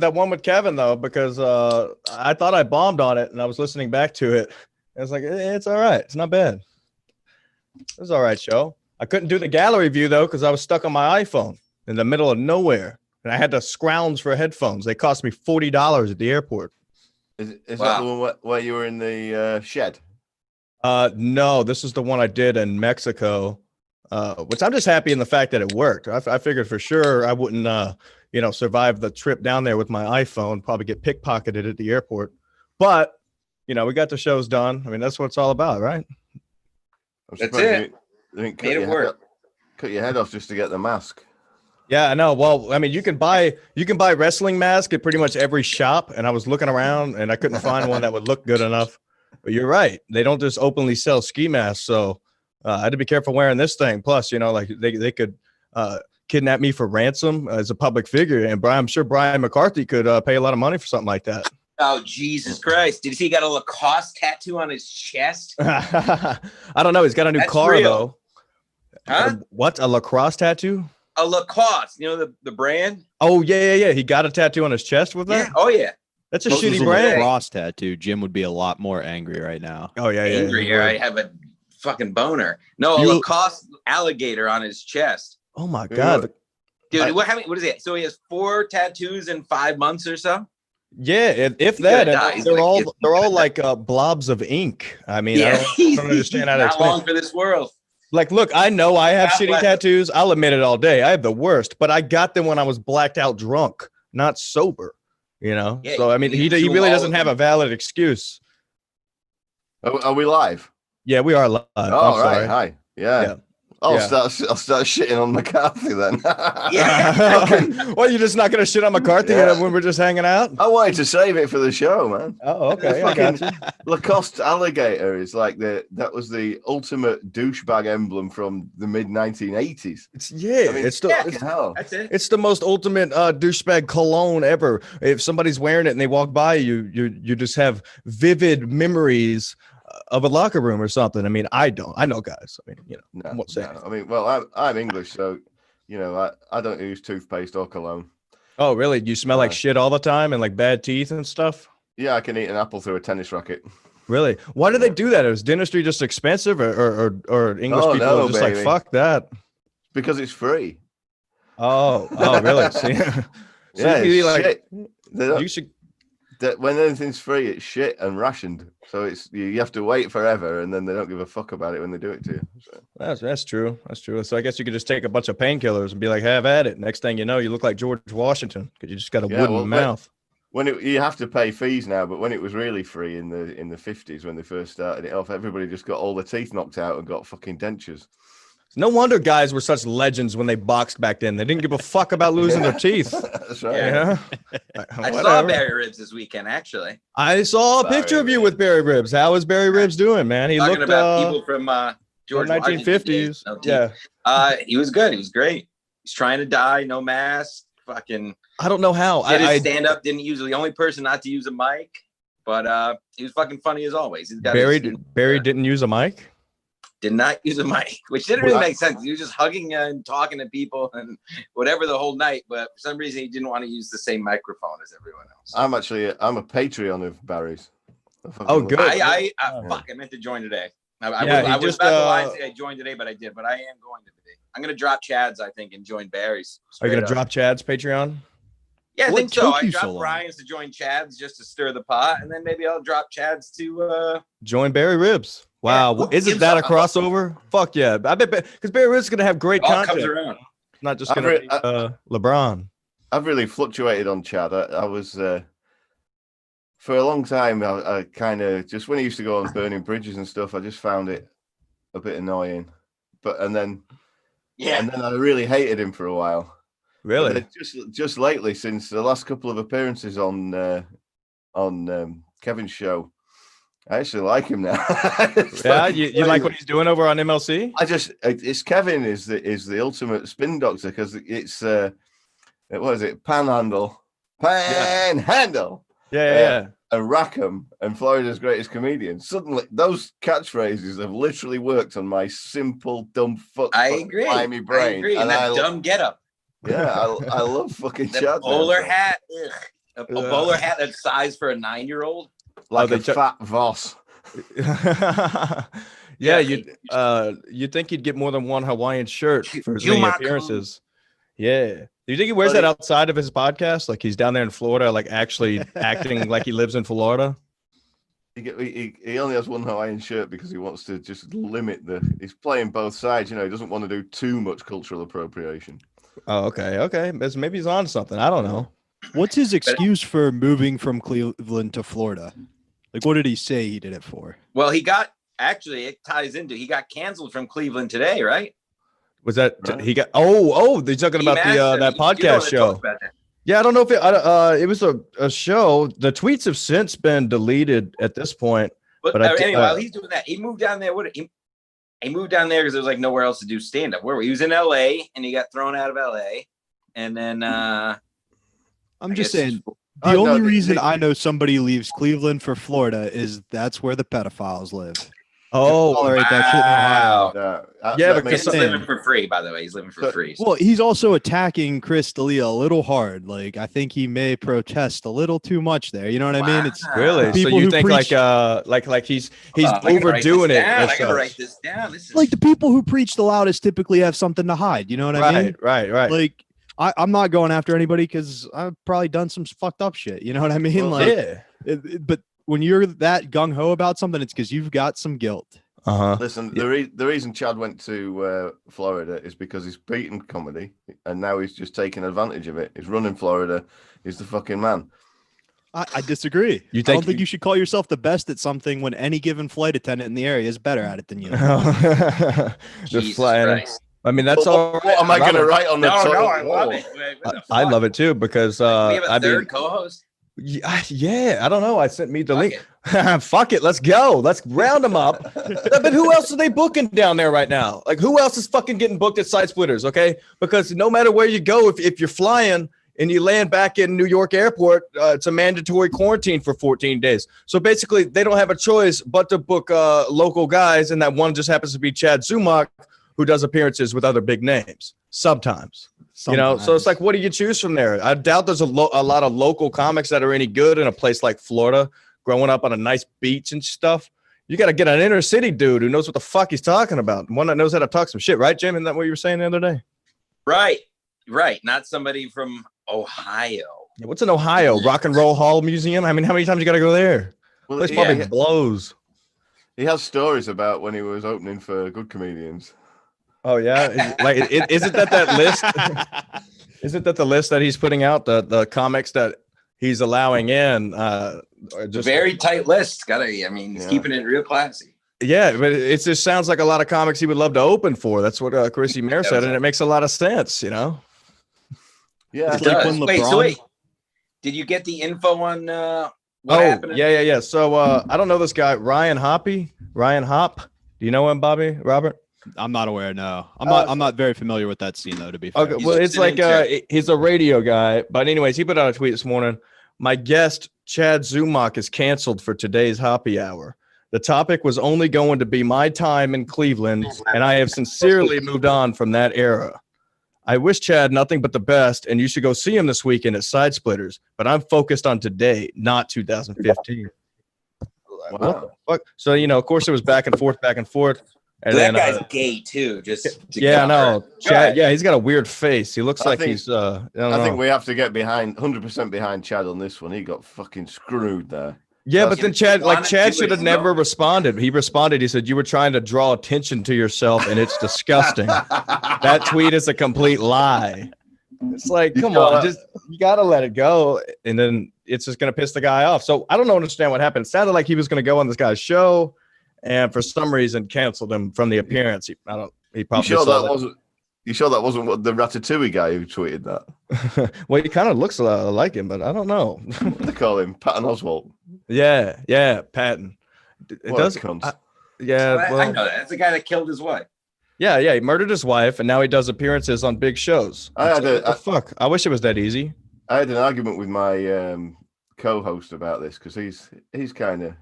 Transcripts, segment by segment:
that one with Kevin though, because I thought I bombed on it, and I was listening back to it. I was like, it's all right. It's not bad. It was all right show. I couldn't do the gallery view though because I was stuck on my iPhone in the middle of nowhere, and I had to scrounge for headphones. They cost me $40 at the airport. Is that the one where you were in the shed? No, this is the one I did in Mexico, which I'm just happy in the fact that it worked. I figured for sure I wouldn't, survive the trip down there with my iPhone, probably get pickpocketed at the airport. But, we got the shows done. I mean, that's what it's all about, right? That's it. Made it work. Cut your head off just to get the mask. Yeah, I know. Well, I mean, you can buy wrestling masks at pretty much every shop, and I was looking around and I couldn't find one that would look good enough. But you're right; they don't just openly sell ski masks, so I had to be careful wearing this thing. Plus, like they could kidnap me for ransom as a public figure, and I'm sure Brian McCarthy could pay a lot of money for something like that. Oh, Jesus Christ! Did you see he got a Lacoste tattoo on his chest? I don't know. He's got a new car real. though. Huh? What? A lacrosse tattoo? A Lacoste, the brand? Oh, yeah. He got a tattoo on his chest with that? Yeah. Oh, yeah. That's a shitty brand. Lacrosse tattoo. Jim would be a lot more angry right now. Oh, yeah. Angrier. I have a fucking boner. No, a Lacoste alligator on his chest. Oh, my God. Dude, what is it? So he has 4 tattoos in 5 months or so? Yeah, if that. They're all like blobs of ink. I mean, I don't understand how to explain. Not long for this world. Like, look, I know I have shitty tattoos. I'll admit it all day. I have the worst, but I got them when I was blacked out drunk, not sober, Yeah, so, I mean, he really doesn't have a valid excuse. Are we live? Yeah, we are live. Oh, right. Hi. Yeah. I'll start shitting on McCarthy then. Yeah. Well, you're just not going to shit on McCarthy when we're just hanging out? I wanted to save it for the show, man. Oh, okay. I got you. Lacoste alligator is like that was the ultimate douchebag emblem from the mid 1980s. It's the most ultimate douchebag cologne ever. If somebody's wearing it and they walk by you just have vivid memories of a locker room or something. I mean, I don't. I know guys. I mean, I won't say. I mean, well, I'm English, so I don't use toothpaste or cologne. Oh, really? You smell like shit all the time and like bad teeth and stuff? Yeah, I can eat an apple through a tennis racket. Really? Why do they do that? Is dentistry just expensive, or English people are just like fuck that? Because it's free. Oh, really? See? Shit. You should. When anything's free, it's shit and rationed. So you have to wait forever, and then they don't give a fuck about it when they do it to you. So. That's true. That's true. So I guess you could just take a bunch of painkillers and be like, have at it. Next thing you know, you look like George Washington because you just got a wooden mouth. You have to pay fees now, but when it was really free in the 50s when they first started it off, everybody just got all the teeth knocked out and got fucking dentures. No wonder guys were such legends when they boxed back then. They didn't give a fuck about losing their teeth. That's right. Yeah. I saw Barry Ribs this weekend, actually. I saw a picture of you with Barry Ribs. How is Barry Ribs doing, man? He talking looked about people from George 1950s. He was good. He was great. He's trying to die, no mask. Fucking. I don't know how. I stand up. Didn't use the only person not to use a mic, but he was fucking funny as always. Barry didn't use a mic. Did not use a mic, which didn't really make sense. He was just hugging and talking to people and whatever the whole night. But for some reason, he didn't want to use the same microphone as everyone else. I'm a Patreon of Barry's. Oh, good. I meant to join today. I was about to lie and say I joined today, but I did. But I am going to today. I'm going to drop Chad's, I think, and join Barry's. Are you going to drop Chad's Patreon? Yeah, I think so. I dropped Brian's to join Chad's just to stir the pot, and then maybe I'll drop Chad's to join Barry Ribs. Wow, isn't that a crossover? Fuck yeah! I bet because Barry Ribs is gonna have great content. Comes around. Not just gonna be LeBron. I've really fluctuated on Chad. I was for a long time. I kind of just when he used to go on burning bridges and stuff. I just found it a bit annoying. And then I really hated him for a while. Really? Just lately, since the last couple of appearances on Kevin's show. I actually like him now. You like what he's doing over on MLC? It's Kevin is the ultimate spin doctor because it's what is it? Panhandle. Yeah. And Rackham and Florida's Greatest Comedian. Suddenly, those catchphrases have literally worked on my simple, dumb fuck. I agree. Slimy brain. I agree. And that dumb getup. Yeah, I love fucking Chad. Bowler hat. Ugh. A bowler hat that's size for a 9-year-old. Like a fat Voss. Yeah, you think you'd get more than one Hawaiian shirt for as many appearances. Yeah. Do you think he wears that outside of his podcast? Like he's down there in Florida, like actually acting like he lives in Florida? He only has one Hawaiian shirt because he wants to just limit he's playing both sides. He doesn't want to do too much cultural appropriation. Oh, okay. Maybe he's on something. I don't know. What's his excuse for moving from Cleveland to Florida? Like, what did he say he did it for? Well, it ties into, he got canceled from Cleveland today, right? Was that he got? Oh, they're talking about that podcast show. Yeah, I don't know if it was a show. The tweets have since been deleted at this point. But anyway, while he's doing that, he moved down there. He moved down there because there was like nowhere else to do stand up. He was in LA and he got thrown out of LA. And then I'm just saying the only reason I know somebody leaves Cleveland for Florida is that's where the pedophiles live. Oh, tolerate that shit in Ohio. Because he's living for free, by the way. He's living for free. Well, he's also attacking Chris D'Elia a little hard. Like, I think he may protest a little too much there. You know what I mean? It's really so you think like he's overdoing it. I gotta write this down. This is like the people who preach the loudest typically have something to hide. You know what I mean? Right. Like, I'm not going after anybody because I've probably done some fucked up shit. You know what I mean? Well, yeah. But when you're that gung-ho about something, it's because you've got some guilt. Listen, the reason Chad went to Florida is because he's beaten comedy, and now he's just taking advantage of it. He's running Florida. He's the fucking man. I disagree. I don't think you should call yourself the best at something when any given flight attendant in the area is better at it than you. Just flying. I mean, that's all. What am I going to write on the top? No, I love it. I love it too because we have a third co-host. Yeah, I don't know. I sent me the link. Fuck it, let's go. Let's round them up. But who else are they booking down there right now? Like, who else is fucking getting booked at Side Splitters? Okay, because no matter where you go, if you're flying and you land back in New York Airport, it's a mandatory quarantine for 14 days. So basically, they don't have a choice but to book local guys, and that one just happens to be Chad Zumock, who does appearances with other big names sometimes. You know, so it's like, what do you choose from there? I doubt there's a lot of local comics that are any good in a place like Florida, growing up on a nice beach and stuff. You got to get an inner city dude who knows what the fuck he's talking about. One that knows how to talk some shit, right, Jim? Isn't that what you were saying the other day? Right. Not somebody from Ohio. Yeah, what's in Ohio? Rock and Roll Hall Museum? I mean, how many times you got to go there? Well, place probably blows. He has stories about when he was opening for good comedians. Oh yeah, isn't that list? Isn't that the list that he's putting out? The comics that he's allowing in? Just very tight list. He's keeping it real classy. Yeah, but it just sounds like a lot of comics he would love to open for. That's what Chrissie Mayr said, and it makes a lot of sense. You know? Yeah. It does. Wait. Did you get the info on what happened? Yeah. So I don't know this guy, Ryan Hop. Do you know him, Bobby? Robert? I'm not aware. No, I'm not very familiar with that scene though. To be fair. Okay, well, it's like he's a radio guy, but anyways, he put out a tweet this morning. My guest Chad Zumock is canceled for today's Hoppy Hour. The topic was only going to be my time in Cleveland, and I have sincerely moved on from that era. I wish Chad nothing but the best, and you should go see him this weekend at Side Splitters. But I'm focused on today, not 2015. Wow. What the fuck? So of course, it was back and forth. And that guy's gay too. Chad. Yeah, he's got a weird face. He looks he's. I think we have to get 100% behind Chad on this one. He got fucking screwed there. Yeah, but then Chad should have never responded. He responded. He said, "You were trying to draw attention to yourself, and it's disgusting." That tweet is a complete lie. It's like, come on, you gotta let it go, and then it's just gonna piss the guy off. So I don't understand what happened. It sounded like he was gonna go on this guy's show, and for some reason canceled him from the appearance. He probably You sure that wasn't what the Ratatouille guy who tweeted that? Well, he kind of looks like him, but I don't know. What do they call him? Patton Oswalt. Yeah, Patton. It does come. I know that. That's the guy that killed his wife. Yeah, he murdered his wife, and now he does appearances on big shows. What the fuck? I wish it was that easy. I had an argument with my co-host about this because he's kind of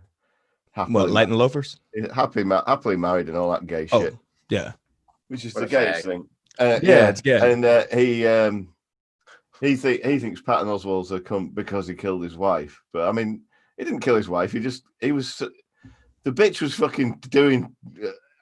light and loafers, happily married and all that gay shit. Yeah, which is the gayest thing. it's gay. And he he thinks Patton Oswalt's a cunt because he killed his wife. But I mean, he didn't kill his wife. The bitch was fucking doing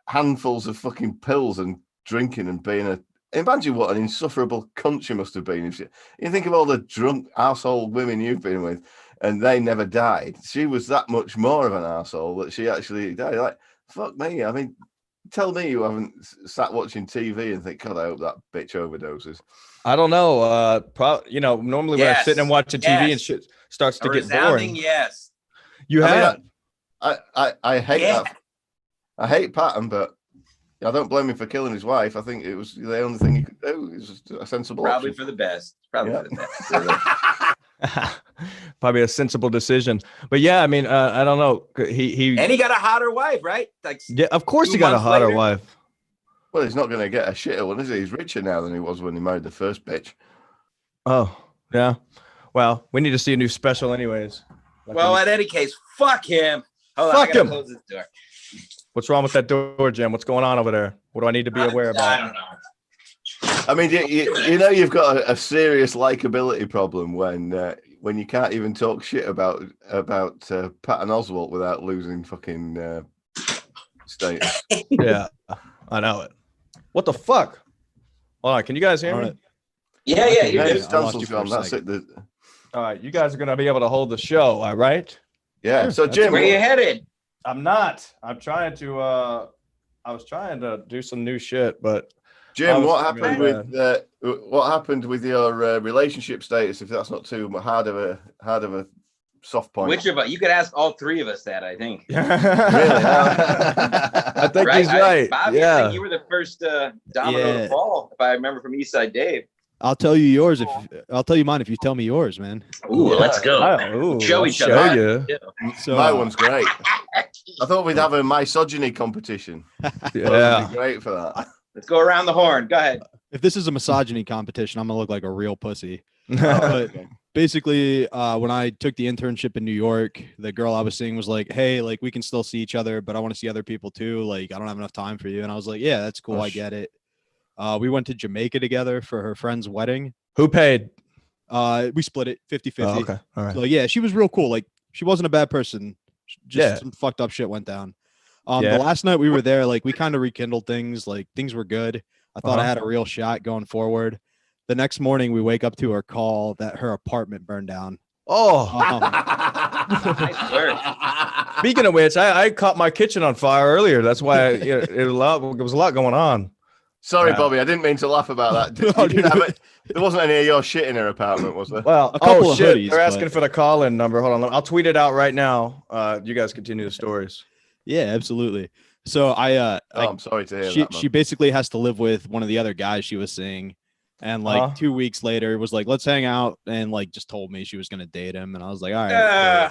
handfuls of fucking pills and drinking and being imagine what an insufferable cunt she must have been. You think of all the drunk arsehole women you've been with and they never died. She was that much more of an arsehole that she actually died. Like, fuck me. I mean, tell me you haven't sat watching TV and think, God, I hope that bitch overdoses. I don't know. Normally when I'm sitting and watching TV and shit starts to get boring. Yes. You have. I hate that. I hate Patton, but I don't blame him for killing his wife. I think it was the only thing he could do. It was a sensible Probably option. for the best. Probably for the best. Probably a sensible decision. But yeah, I mean, I don't know. He got a hotter wife, right? Like, yeah, of course he got a hotter wife. Well, he's not going to get a shitter one, is he? He's richer now than he was when he married the first bitch. Oh, yeah. Well, we need to see a new special anyways. Well, in any case, fuck him. Hold Fuck on, him. close this door. What's wrong with that door, Jim? What's going on over there? What do I need to be aware about? I don't know. I mean, you know, you've got a serious likability problem when you can't even talk shit about Patton Oswalt without losing fucking status. Yeah, I know it. What the fuck? Hold on, can you guys hear me? Right. Yeah, Yeah, you're his tonsil's gone. That's it. All right, you guys are gonna be able to hold the show, all right? Yeah. So Jim, where you headed? I'm not. I'm trying to. I was trying to do some new shit, but Jim, what happened with your relationship status? If that's not too hard of a soft point. Which of us? You could ask all three of us that. I think. Really? I think he's right. Bobby, yeah. I think you were the first domino to fall, if I remember from Eastside Dave. I'll tell you yours I'll tell you mine if you tell me yours, man. Ooh, let's go. Ooh, Show each show other. you. So My one's great. I thought we'd have a misogyny competition. Yeah. That'd be great for that. Let's go around the horn. Go ahead. if this is a misogyny competition, I'm gonna look like a real pussy. Oh, But basically, when I took the internship in New York, the girl I was seeing was like, "Hey, like we can still see each other, but I want to see other people too. Like I don't have enough time for you." And I was like, "Yeah, that's cool. I get it." We went to Jamaica together for her friend's wedding. Who paid? We split it 50-50. Oh, okay. All right. So yeah, she was real cool. Like she wasn't a bad person. Just some fucked up shit went down. The last night we were there, like we kind of rekindled things. Like things were good. I thought I had a real shot going forward. The next morning we wake up to her call that her apartment burned down. Oh, Nice work. speaking of which, I caught my kitchen on fire earlier. That's why there was a lot going on. Sorry, Yeah. Bobby, I didn't mean to laugh about that. There wasn't any of your shit in her apartment, was there? Well, A couple of shit. hoodies, They're asking but- for the call-in number. Hold on. I'll tweet it out right now. You guys continue the stories. Yeah, absolutely. So I'm sorry to hear that, man. she basically has to live with one of the other guys she was seeing. And like 2 weeks later, it was like, let's hang out, and like just told me she was gonna date him, and I was like, all right.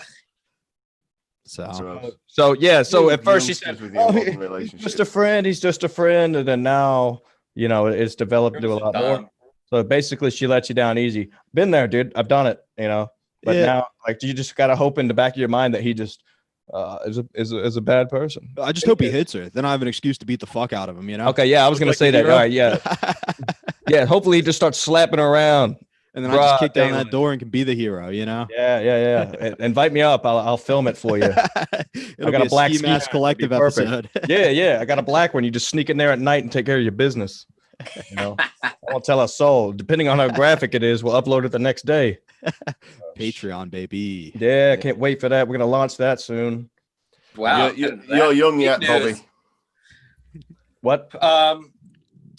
So So at first she said, Youngsters with your modern he's relationship. just a friend. He's just a friend. And then now, it's developed into a lot more. So basically she lets you down easy. Been there, dude. I've done it, but Yeah. now like you just got to hope in the back of your mind that he just is a bad person. I just hope he hits her. Then I have an excuse to beat the fuck out of him, Okay. Yeah. I was going to Like say the that. hero. All right. Yeah. Yeah. Hopefully he just starts slapping her around. And then I just kick down daylight. that door and can be the hero, Yeah. Invite me up. I'll film it for you. It'll got be a black Ski ski Mask mask. Collective It'd be perfect. episode. Yeah. I got a black one. You just sneak in there at night and take care of your business. I won't tell a soul. Depending on how graphic it is, we'll upload it the next day. Patreon, baby. Yeah, can't wait for that. We're gonna launch that soon. Wow. You're young yet, Bobby. What?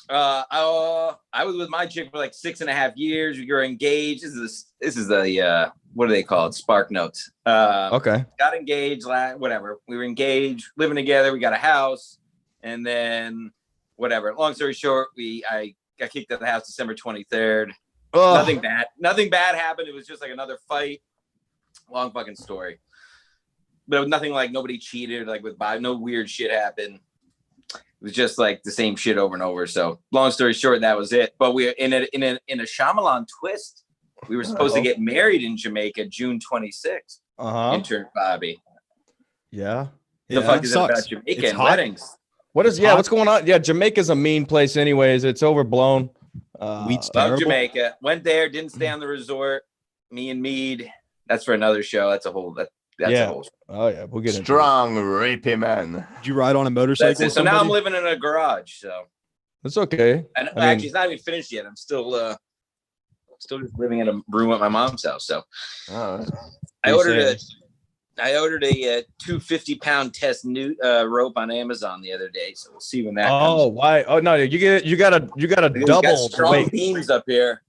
I was with my chick for like 6.5 years. We were engaged. This is the what do they call it? Spark Notes. Okay. Got engaged. Whatever. We were engaged, living together. We got a house, and then whatever. Long story short, I got kicked out of the house December 23rd. Oh, Nothing bad happened. It was just like another fight. Long fucking story. But it was nothing like nobody cheated. Like with Bob, no weird shit happened. It was just like the same shit over and over. So long story short, that was it. But we in a Shyamalan twist. We were supposed to get married in Jamaica June 26th. Intern Bobby. Yeah. The fuck is it sucks. about Jamaica It's and hot. weddings? What's going on? Yeah, Jamaica's a mean place anyways. It's overblown. Weed's Love terrible. Jamaica. Went there, didn't stay on the resort. Me and Mead. That's for another show. That's a whole. That's a whole. Oh yeah, we'll get into it. Strong, rapey man. Did you ride on a motorcycle? That's it. So now I'm living in a garage. So It's okay. and I mean, actually, it's not even finished yet. I'm still just living in a room at my mom's house. So I ordered a 250-pound test rope on Amazon the other day. So we'll see when that comes. Why? Oh no, you gotta double Got strong the weight. beams up here.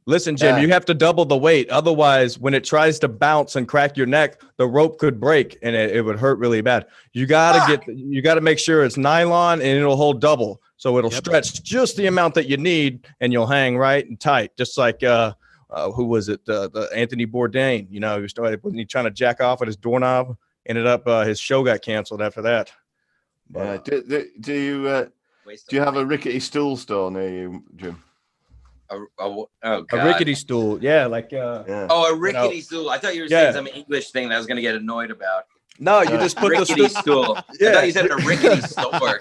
Listen, Jim, you have to double the weight. Otherwise, when it tries to bounce and crack your neck, the rope could break and it would hurt really bad. You gotta make sure it's nylon and it'll hold double. So it'll stretch just the amount that you need and you'll hang right and tight. Just like who was it? The Anthony Bourdain, he started when he trying to jack off with his doorknob, ended up his show got canceled after that. But, do you have a rickety stool store near you, Jim? a rickety stool. Yeah, like a rickety stool. I thought you were saying some English thing that I was going to get annoyed about. No, you just put rickety stool. Yeah. I thought you said a rickety store.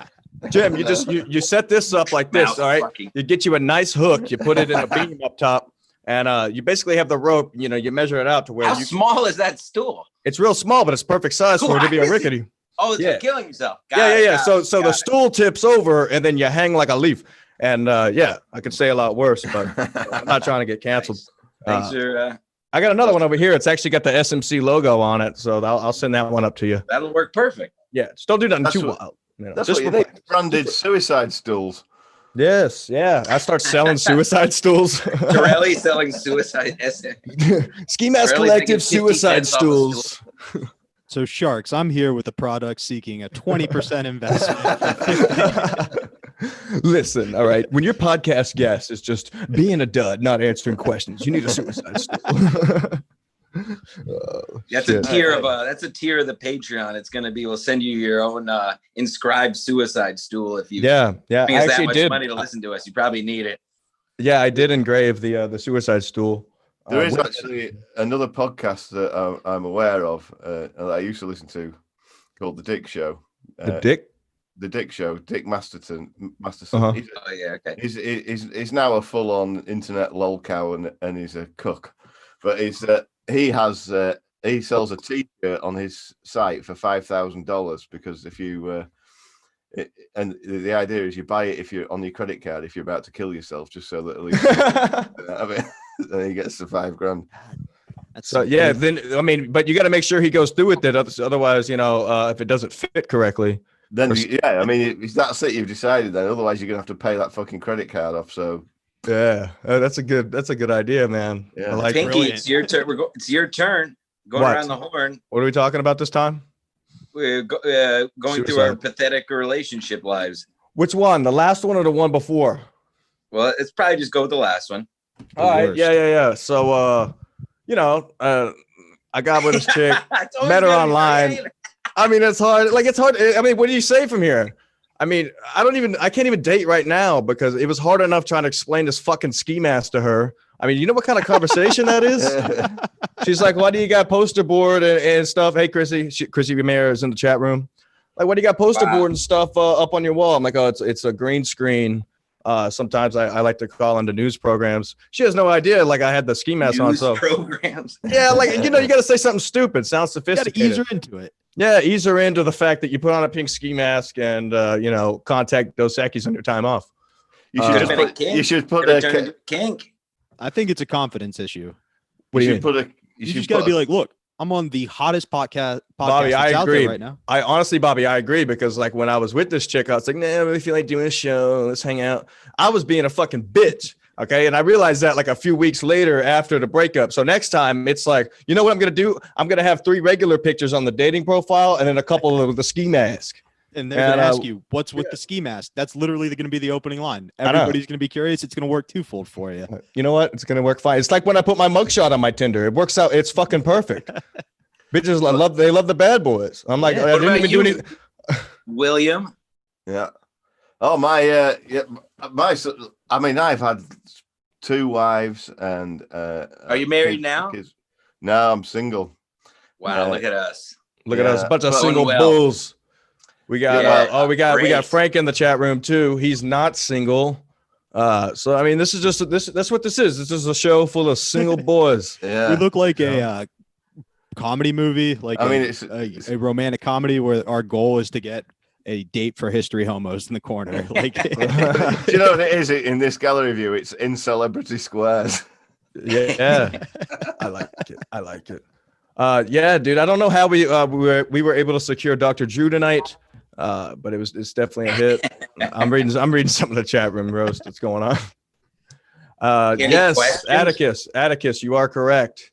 Jim, you set this up like this, all right? You get you a nice hook, you put it in a beam up top, and you basically have the rope, you measure it out to where How small is that stool? It's real small, but it's perfect size for it to be a rickety. Oh, it's for killing yourself. Yeah. So the stool tips over and then you hang like a leaf. And I could say a lot worse, but I'm not trying to get canceled. Nice. Thanks for I got another one over here. It's actually got the SMC logo on it, so I'll send that one up to you. That'll work perfect. Yeah, just don't do nothing too wild. That's what you think. Branded suicide stools. Yes, yeah. I start selling suicide stools. Torelli selling suicide. Ski Mask Collective suicide stools. So Sharks, I'm here with a product seeking a 20% investment. Listen, all right. When your podcast guest is just being a dud, not answering questions, you need a suicide stool. That's a tier of the Patreon. It's gonna be. We'll send you your own inscribed suicide stool if you. Yeah. I actually that much did. money to listen to us. You probably need it. Yeah, I did engrave the suicide stool. There is actually another podcast that I'm aware of that I used to listen to called The Dick Show. The Dick Show. Dick Masterson. Uh-huh. He's now a full-on internet lolcow and he's a cook, but he sells a T-shirt on his site for $5,000 because if you and the idea is you buy it if you're on your credit card if you're about to kill yourself, just so that at least then he gets the $5,000. But you got to make sure he goes through with it. Otherwise, if it doesn't fit correctly, then that's it. You've decided. Then otherwise, you're gonna have to pay that fucking credit card off. So that's a good idea, man. Yeah, I like Pinky, it's your turn. It's your turn. Going around the horn. What are we talking about this time? We're going through our pathetic relationship lives. Which one? The last one or the one before? Well, it's probably just go with the last one. All right. Yeah. So, I got with this chick, met her online. I mean, it's hard. It's hard. I mean, what do you say from here? I mean, I can't even date right now because it was hard enough trying to explain this fucking ski mask to her. I mean, you know what kind of conversation that is? She's like, why do you got poster board and stuff? Hey, Chrissie. Chrissie Mayr is in the chat room. Like, why do you got poster board and stuff up on your wall? I'm like, oh, it's a green screen. Sometimes I like to call into news programs. She has no idea. Like I had the ski mask on. So programs. Yeah, you got to say something stupid. Sounds sophisticated. You got to ease her into it. Yeah, ease her into the fact that you put on a pink ski mask and contact Dos Equis on your time off. You should put a kink. I think it's a confidence issue. What do you mean? You just got to be like, look, I'm on the hottest podcast Bobby, I out agree there right now. Honestly, Bobby, I agree because when I was with this chick, I was like, nah, I really feel like doing a show. Let's hang out. I was being a fucking bitch. Okay. And I realized that a few weeks later after the breakup. So next time it's like, you know what I'm going to do? I'm going to have 3 regular pictures on the dating profile and then a couple of the ski mask. And they're going to ask you, what's with the ski mask? That's literally going to be the opening line. Everybody's going to be curious. It's going to work twofold for you. You know what? It's going to work fine. It's like when I put my mugshot on my Tinder. It works out. It's fucking perfect. Bitches love the bad boys. I'm like, I didn't even do anything. William. Yeah. Oh, I mean, I've had 2 wives and are you married now? No, I'm single. Wow, look at us. Look at us, a bunch of single bulls. We got we got Frank in the chat room too. He's not single. So I mean, this is just that's what this is. This is a show full of single boys. Yeah. We look like a comedy movie, like it's a romantic comedy where our goal is to get a date for history homos in the corner. Like, do you know what it is in this gallery view? It's in Celebrity Squares. Yeah. I like it. Yeah, dude. I don't know how we were able to secure Dr. Drew tonight, but it's definitely a hit. I'm reading some of the chat room roast that's going on. Yes, questions? Atticus, you are correct.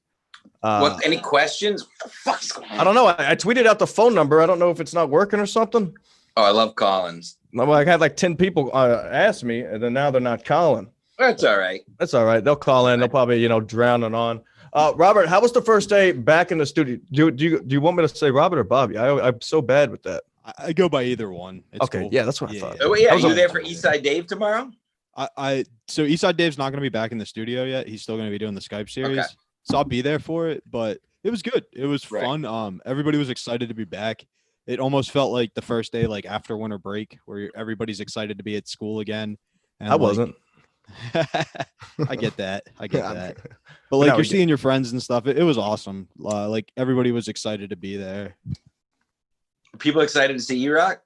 Any questions? What the fuck's going on? I don't know. I tweeted out the phone number. I don't know if it's not working or something. Oh, I love Collins. No, I had like 10 people ask me, and then now they're not calling. That's all right. That's all right. They'll call in. They'll probably drown it on. Robert, how was the first day back in the studio? Do you want me to say Robert or Bobby? I'm so bad with that. I go by either one. It's okay, cool. Yeah, that's what I thought. Oh, yeah, are you there for Eastside Dave tomorrow? So Eastside Dave's not going to be back in the studio yet. He's still going to be doing the Skype series. Okay. So I'll be there for it, but it was good. It was fun. Everybody was excited to be back. It almost felt like the first day, like after winter break, where everybody's excited to be at school again. And I wasn't. I get that. But like you're seeing your friends and stuff. It was awesome. Like everybody was excited to be there. People excited to see E-Rock?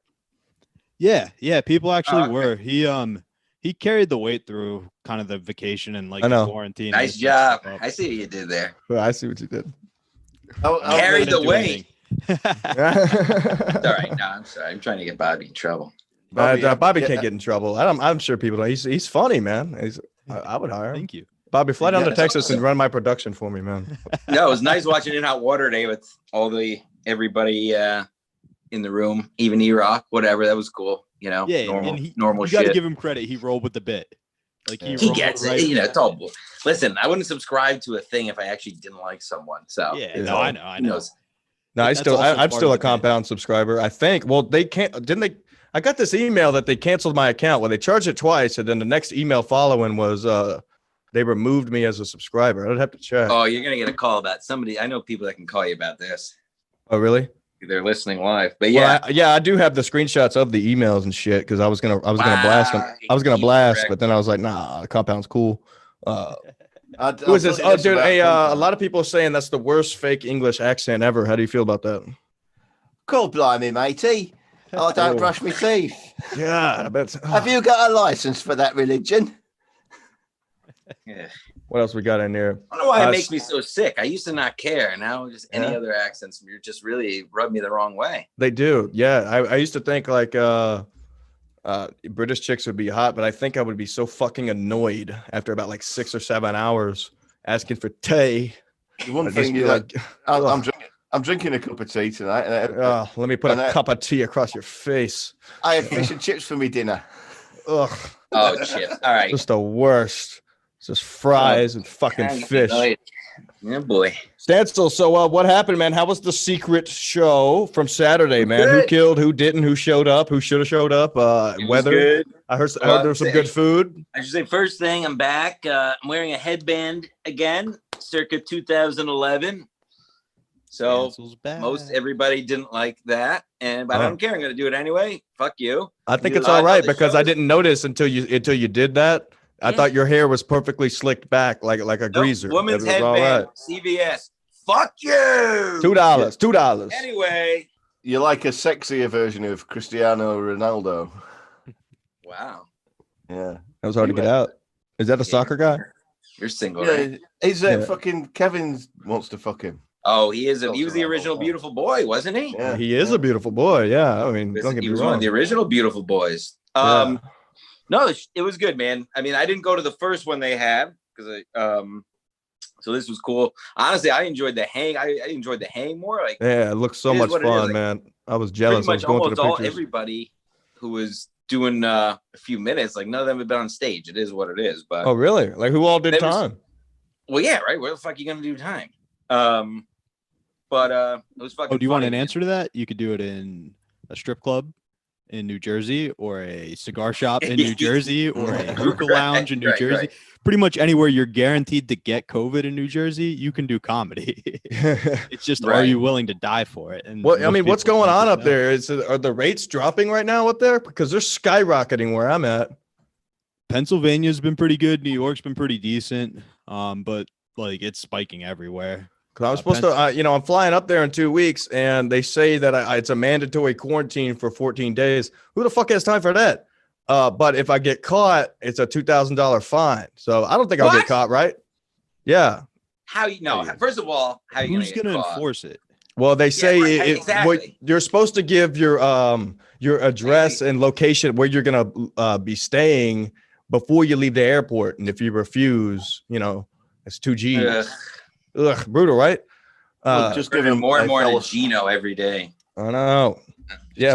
Yeah. People actually were. He carried the weight through kind of the vacation and like the quarantine. Nice job. I see what you did there. Well, I see what you did. Carried the weight. All right. No, I'm sorry. I'm trying to get Bobby in trouble. Bobby can't get in trouble. I'm sure people know. He's funny, man. I would hire him. Thank you. Bobby, fly down to Texas and run my production for me, man. No, it was nice watching In Hot Water Day with everybody in the room, even E-Rock, whatever. That was cool. Normal you shit. You got to give him credit. He rolled with the bit. Like he gets it. It's all. Listen, I wouldn't subscribe to a thing if I actually didn't like someone. So no, I know. No, I'm still a Compound subscriber. I think. Well, they can't. Didn't they? I got this email that they canceled my account. Well, they charged it twice, and then the next email following was they removed me as a subscriber. I'd have to check. Oh, you're gonna get a call about somebody. I know people that can call you about this. Oh, really? They're listening live, but yeah, well, I do have the screenshots of the emails and shit because I was gonna blast them. I was gonna blast, but then I was like, nah, the Compound's cool. Who is this? Oh, dude, a lot of people are saying that's the worst fake English accent ever. How do you feel about that? Cool, blimey, matey. I don't brush my teeth. Yeah, I bet. Have you got a license for that religion? Yeah. What else we got in there? I don't know why it makes me so sick. I used to not care. Now just any other accents, you're just really rub me the wrong way. They do. Yeah. I used to think like British chicks would be hot, but I think I would be so fucking annoyed after about like 6 or 7 hours asking for tea. The one thing I'm drinking a cup of tea tonight. Let me put a cup of tea across your face. I had fish and chips for me dinner. Ugh. Oh, chips. All right. Just the worst. Just fries and fucking fish. Yeah, boy. Stancil, so what happened, man? How was the secret show from Saturday, man? Who killed, who didn't, who showed up, who should have showed up? Weather. Good. I heard there was some good food. I should say, first thing, I'm back. I'm wearing a headband again, circa 2011. So most everybody didn't like that, but I don't care. I'm gonna do it anyway. Fuck you. I think it's all right because I didn't notice until you did that. I thought your hair was perfectly slicked back like a greaser. Woman's headband, CVS. Fuck you. $2. Anyway. You're like a sexier version of Cristiano Ronaldo. Wow. Yeah. That was hard to get out. Is that a soccer guy? You're single, yeah, right? He's fucking Kevin wants to fuck him. Oh, he was the original beautiful boy, wasn't he? Yeah, he is a beautiful boy. Yeah. I mean, don't get me wrong. One of the original beautiful boys. No, it was good, man. I mean, I didn't go to the first one they had because so this was cool. Honestly, I enjoyed the hang. I enjoyed the hang more. Like, yeah, it looked so much fun, man. I was jealous. Pretty much almost everybody who was doing a few minutes, like none of them have been on stage. It is what it is. But really? Like who all did time? Well, yeah, right. Where the fuck are you gonna do time? But it was fucking. Do you want an answer to that? You could do it in a strip club in New Jersey, or a cigar shop in New Jersey, or a hookah lounge in New Jersey. Right. Pretty much anywhere you're guaranteed to get COVID in New Jersey, you can do comedy. It's just, are you willing to die for it? And I mean, what's going on up there? Are the rates dropping right now up there? Because they're skyrocketing where I'm at. Pennsylvania's been pretty good. New York's been pretty decent. But like it's spiking everywhere. Because I'm supposed to, I'm flying up there in 2 weeks, and they say that it's a mandatory quarantine for 14 days. Who the fuck has time for that? But if I get caught, it's a $2,000 fine. So I don't think I'll get caught, right? Yeah. How you know? First of all, who's going to enforce it? Well, they say exactly. you're supposed to give your address and location where you're gonna be staying before you leave the airport, and if you refuse, it's 2 G's. Ugh, brutal, right? Just give him more and more to Gino every day. I know. Yeah,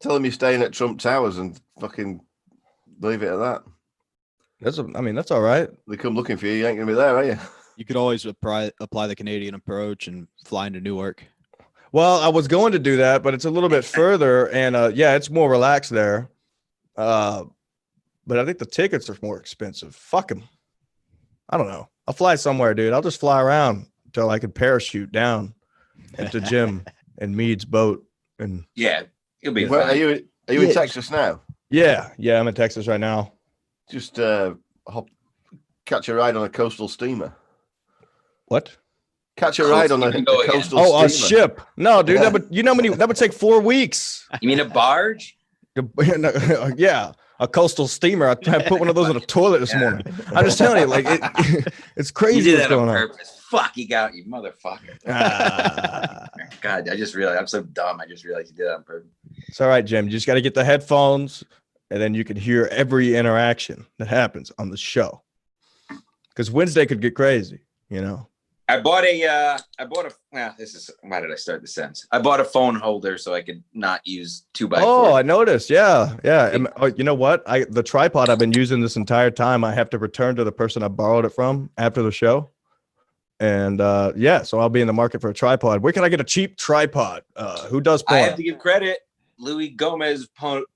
tell him you're staying at Trump Towers and fucking leave it at that. That's all right. They come looking for you. You ain't gonna be there, are you? You could always apply the Canadian approach and fly into Newark. Well, I was going to do that, but it's a little bit further, and it's more relaxed there. But I think the tickets are more expensive. Fuck them. I don't know. I'll fly somewhere, dude. I'll just fly around until I can parachute down into Jim and Mead's boat. And yeah, it'll be. Are you in Texas now? Yeah, I'm in Texas right now. Just catch a ride on a coastal steamer. What? Catch a ride on a coastal steamer. A ship. No, dude, that would take 4 weeks. You mean a barge? Yeah, a coastal steamer. I put one of those in a toilet this morning. I'm just telling you, it's crazy what's going on. Fuck, you got it, you motherfucker. God, I just realized I'm so dumb. I just realized you did it on purpose. It's all right, Jim. You just got to get the headphones, and then you can hear every interaction that happens on the show. Because Wednesday could get crazy, I bought a why did I start the sentence? I bought a phone holder so I could not use 2x4. Oh, I noticed. Yeah. And, you know what? The tripod I've been using this entire time, I have to return to the person I borrowed it from after the show. And so I'll be in the market for a tripod. Where can I get a cheap tripod? Who does porn? I have to give credit. Louis Gomez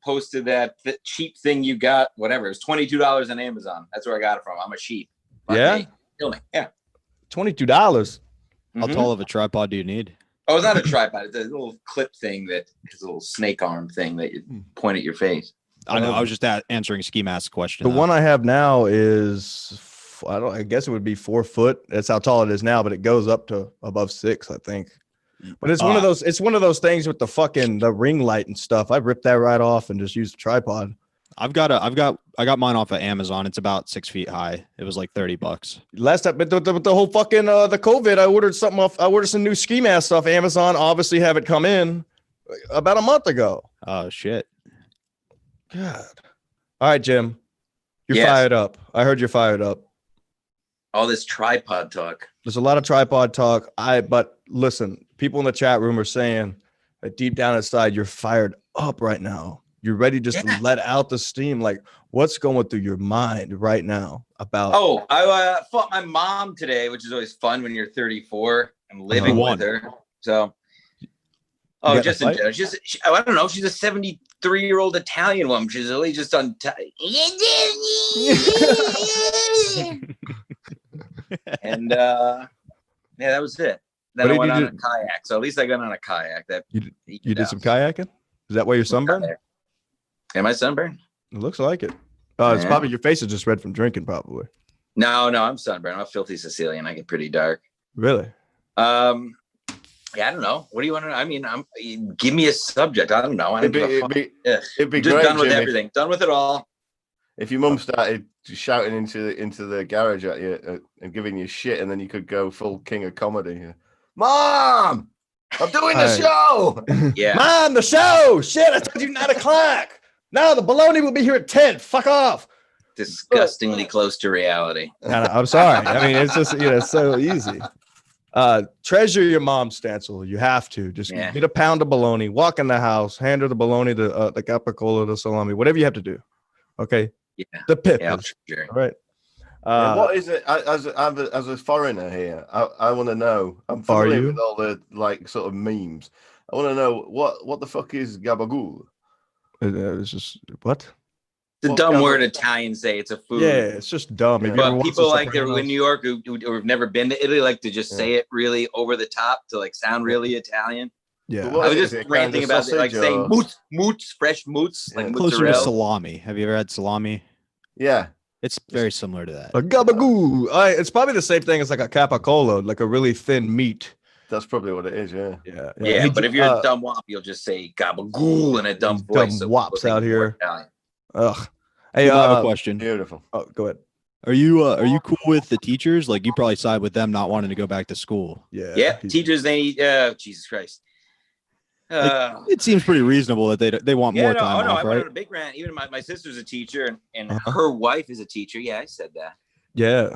posted that cheap thing you got, whatever. It was $22 on Amazon. That's where I got it from. I'm a sheep. Yeah. Kill me. Yeah. $22. How tall of a tripod do you need? Oh, it's not a tripod. It's a little clip thing that is a little snake arm thing that you point at your face. I know. I was just answering Ski Mask's question. The one I have now is, I guess it would be 4 foot. That's how tall it is now, but it goes up to above 6, I think. But it's one of those. It's one of those things with the ring light and stuff. I ripped that right off and just used a tripod. I got mine off of Amazon. It's about 6 feet high. It was like $30. Last time, but the whole fucking the COVID, I ordered something off. I ordered some new ski masks off Amazon. Obviously, have it come in about a month ago. Oh shit! God. All right, Jim, you're fired up. I heard you're fired up. All this tripod talk. There's a lot of tripod talk. But listen, people in the chat room are saying that deep down inside, you're fired up right now. You're ready just to let out the steam. Like, what's going through your mind right now about? Oh, I fought my mom today, which is always fun when you're 34 and living with her. So, I don't know. She's a 73-year-old Italian woman. She's really just on. And that was it. Then I went on a kayak. So at least I got on a kayak. That you did some kayaking? Is that why you're sunburned? Am I sunburned? It looks like it. It's probably your face is just red from drinking, probably. No, I'm sunburned. I'm a filthy Sicilian. I get pretty dark. Really? Yeah, I don't know. What do you want to know? I mean, give me a subject. I don't know. It'd be just great, done with Jimmy. Everything. Done with it all. If your mum started shouting into the garage at you and giving you shit, and then you could go full king of comedy. Mom, I'm doing the show. Yeah. Mom, the show. Shit, I told you 9 o'clock. No, the baloney will be here at 10. Fuck off. Disgustingly close to reality. I'm sorry. I mean, it's just, it's so easy. Treasure your mom, Stancil. You have to. Just get a pound of bologna, walk in the house, hand her the bologna, the capicola, the salami, whatever you have to do. Okay? Yeah. The pip. Yeah, sure. All right. What is it as a foreigner here? I want to know. I'm familiar with all the sort of memes. I want to know what the fuck is gabagool? It's just what? It's a dumb word Italians say. It's a food. Yeah, it's just dumb. But people like in New York who have never been to Italy like to just say it really over the top to sound really Italian. Yeah, I was just ranting about it, saying moots, fresh moots, like closer to salami. Have you ever had salami? Yeah. It's very similar to that. A gabagoo. It's probably the same thing as like a capicola, like a really thin meat. That's probably what it is. Yeah. Yeah. Yeah, but if you're a dumb wop, you'll just say gabagool in a dumb These voice. dumb wops out here. Ugh. Hey, I have a question. Beautiful. Oh, go ahead. Are you cool with the teachers? Like, you probably side with them not wanting to go back to school. Yeah. Teachers, they need. Jesus Christ. It seems pretty reasonable that they want more time off, I right? went on a big rant. Even my sister's a teacher, and her wife is a teacher. Yeah, I said that. Yeah.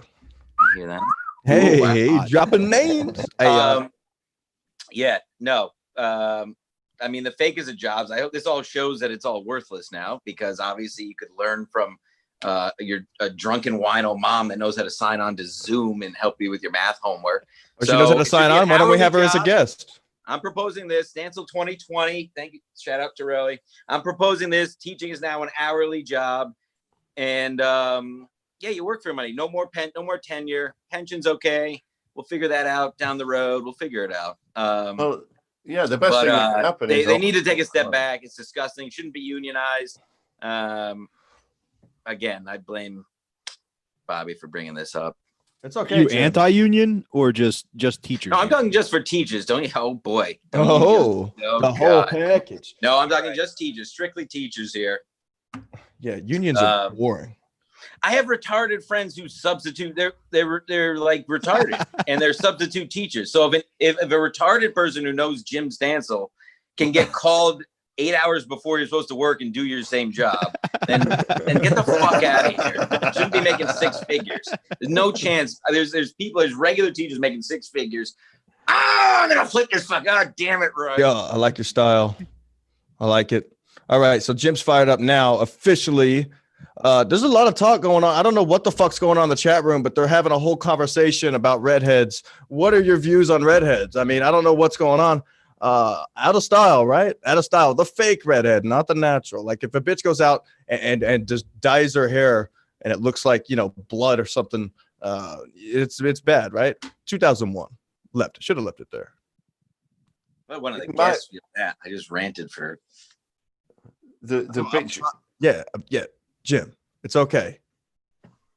You hear that? Hey, dropping names. Yeah, no. I mean, the fake is a jobs. I hope this all shows that it's all worthless now, because obviously you could learn from a drunken wino mom that knows how to sign on to Zoom and help you with your math homework. She knows how to sign on. Why don't we have her as a guest? I'm proposing this. Stancil 2020. Thank you. Shout out to Relly. I'm proposing this. Teaching is now an hourly job. And yeah, you work for money. No more tenure. Pension's okay. We'll figure that out down the road. We'll figure it out. Well, yeah, the best thing that can happen is they need to take a step back. It's disgusting. Shouldn't be unionized. Again, I blame Bobby for bringing this up. It's okay. You anti-union or just teachers? No, I'm talking just for teachers. Don't you? Oh boy. The whole package. No, I'm talking just teachers. Strictly teachers here. Yeah, unions are boring. I have retarded friends who substitute. They're like retarded, and they're substitute teachers. So if a retarded person who knows Jim Stancil can get called 8 hours before you're supposed to work and do your same job, then get the fuck out of here. Shouldn't be making six figures. There's no chance. There's regular teachers making six figures. I'm gonna flip this fuck. God damn it, Roy. Yeah, I like your style. I like it. All right, so Jim's fired up now officially. There's a lot of talk going on. I don't know what the fuck's going on in the chat room, but they're having a whole conversation about redheads. What are your views on redheads? I mean, I don't know what's going on. Out of style, right? Out of style. The fake redhead, not the natural. Like if a bitch goes out and just dyes her hair and it looks like, blood or something, it's bad, right? 2001. Should have left it there. Well, one of the guests feel that. I just ranted for the bitch. Yeah. Jim, it's okay.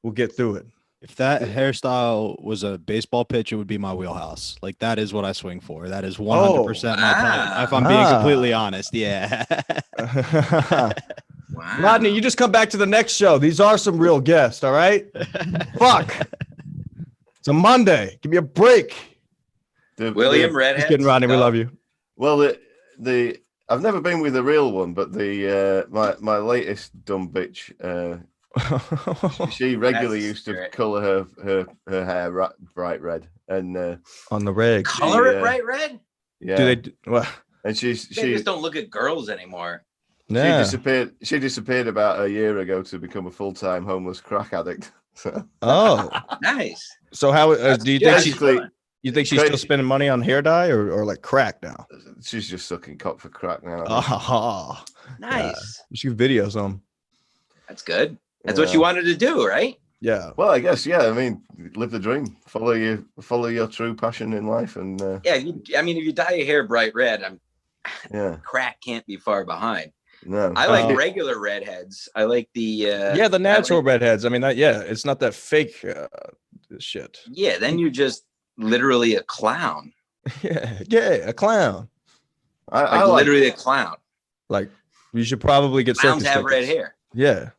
We'll get through it. If that hairstyle was a baseball pitch, it would be my wheelhouse. Like that is what I swing for. That is 100% my plan. If I'm being completely honest, yeah. Wow. Rodney, you just come back to the next show. These are some real guests, all right? Fuck. It's a Monday. Give me a break. William Redheads. Just kidding, Rodney. We love you. Well, I've never been with a real one, but my latest dumb bitch. She regularly used to color her hair bright red, and on the reg. Color it bright red. Yeah. Do they? Well, and she just don't look at girls anymore. Yeah. She disappeared about a year ago to become a full-time homeless crack addict. So. Oh, nice. So how do you think you think she's crazy. still spending money on hair dye or like crack now? She's just sucking cock for crack now. Oh, nice. You should videos on them. That's good. That's what you wanted to do, right? Yeah. Well, I guess, yeah. I mean, live the dream. Follow your true passion in life, and yeah. I mean, if you dye your hair bright red, yeah, crack can't be far behind. No, I like regular redheads. I like the the natural redheads. I mean, it's not that fake shit. Yeah, then you're just literally a clown. Yeah, a clown. I like literally a clown. Like you should probably get clowns circus have tickets. red hair. Yeah.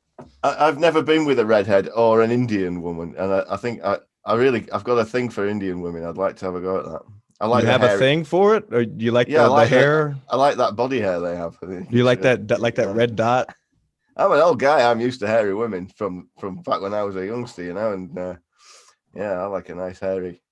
I've never been with a redhead or an Indian woman, and I think I've got a thing for Indian women. I'd like to have a go at that. I like. You have a thing for it, or you like the hair? I like that body hair they have. You like that red dot? I'm an old guy. I'm used to hairy women from back when I was a youngster, and I like a nice hairy.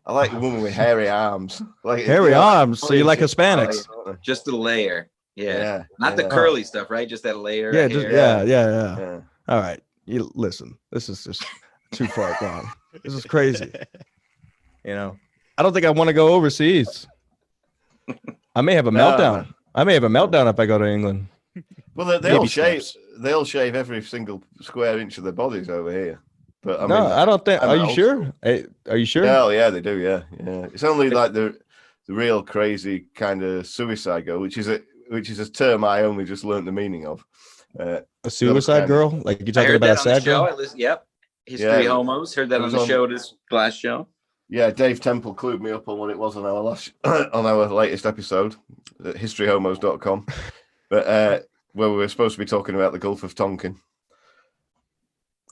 I like a woman with hairy arms. Like hairy arms. So you like Hispanics? Just a layer. Yeah. Not the yeah. curly stuff, right? Just that layer. Yeah, yeah. All right. You listen. This is just too far gone. This is crazy. I don't think I want to go overseas. I may have a meltdown. I may have a meltdown if I go to England. Well, they all shave. They all shave every single square inch of their bodies over here. But I don't think. Are you sure? Hey, are you sure? Yeah, they do. Yeah. It's only like the real crazy kind of suicide go, which is a term I only just learned the meaning of. A suicide girl? Like you I talking heard about that a on the sad show. girl? Yep. History Yeah, Homos. Heard that it on was the on- show, this last show. Yeah, Dave Temple clued me up on what it was on our on our latest episode at historyhomos.com. But where we were supposed to be talking about the Gulf of Tonkin.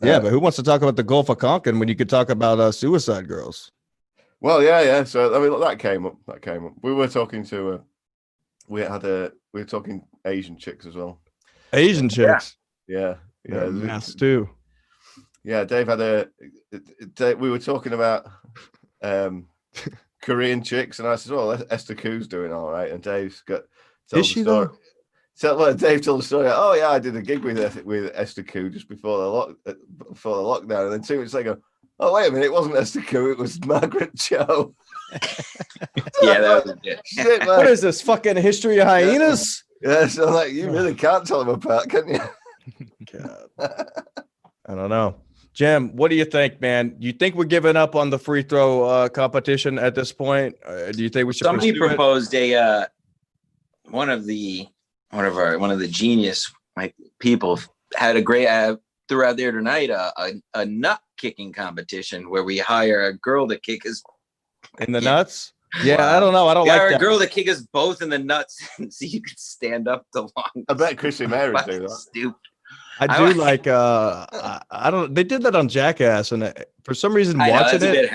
Yeah, but who wants to talk about the Gulf of Tonkin when you could talk about suicide girls? Well, yeah. So I mean, that came up. We were talking to. We were talking Asian chicks as well. Asian chicks. Yeah. Mass too. Yeah, Dave we were talking about Korean chicks, and I said, "Well, Esther Koo's doing all right," and Dave's got. Is she though? So Dave told the story. Oh yeah, I did a gig with Esther Koo just before the lockdown, and then 2 weeks later, oh wait a minute, it wasn't Esther Koo, it was Margaret Cho. Yeah, that was it. Shit, man. What is this fucking history of hyenas? Yeah, so like you really can't tell them apart, can you? God. I don't know. Jim, what do you think, man? You think we're giving up on the free throw competition at this point? Do you think we should? Somebody proposed one of the genius people had a great threw out there tonight a nut kicking competition where we hire a girl to kick us in the nuts. Yeah, wow. I don't know. I don't like that. A girl to kick us both in the nuts and so you could stand up the long. I bet Chrissie Mayr would do that. Stupid. I do like. I don't. They did that on Jackass, and for some reason, watching it.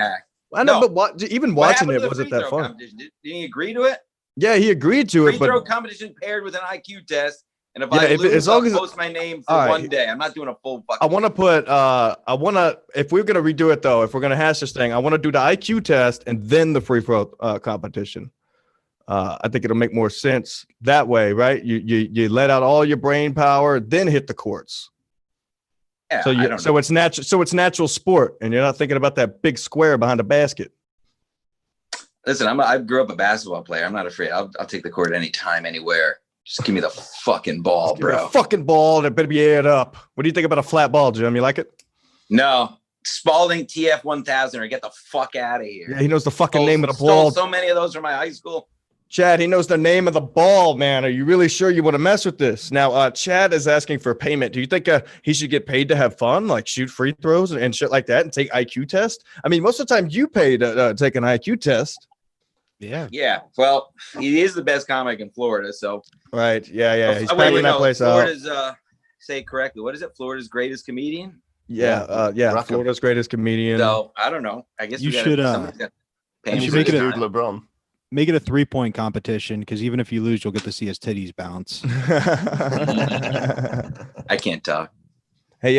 I know, but even watching it wasn't that fun. Did he agree to it? Yeah, he agreed to it. Free throw competition paired with an IQ test, and if I lose, I'll post my name for 1 day. I'm not doing a full fucking. I want to put. If we're gonna redo it though, if we're gonna hash this thing, I want to do the IQ test and then the free throw competition. I think it'll make more sense that way, right? You let out all your brain power, then hit the courts. Yeah, so it's natural. So it's natural sport, and you're not thinking about that big square behind the basket. Listen, I grew up a basketball player. I'm not afraid. I'll take the court anytime, anywhere. Just give me the fucking ball, bro. The fucking ball that better be aired up. What do you think about a flat ball, Jim? You like it? No. Spalding TF 1000 or get the fuck out of here. Yeah, he knows the fucking name of the ball. So many of those from my high school. Chad, he knows the name of the ball, man. Are you really sure you want to mess with this? Now, Chad is asking for payment. Do you think he should get paid to have fun, like shoot free throws and shit like that and take IQ tests? I mean, most of the time you pay to take an IQ test. Yeah. Yeah. Well, he is the best comic in Florida, so. Right. Yeah. He's packing that place Florida's, say it correctly. What is it? Florida's greatest comedian? Yeah. Florida's greatest comedian. So, I don't know. I guess you should make it LeBron. Make it a 3-point competition because even if you lose, you'll get to see his titties bounce. I can't talk. Hey,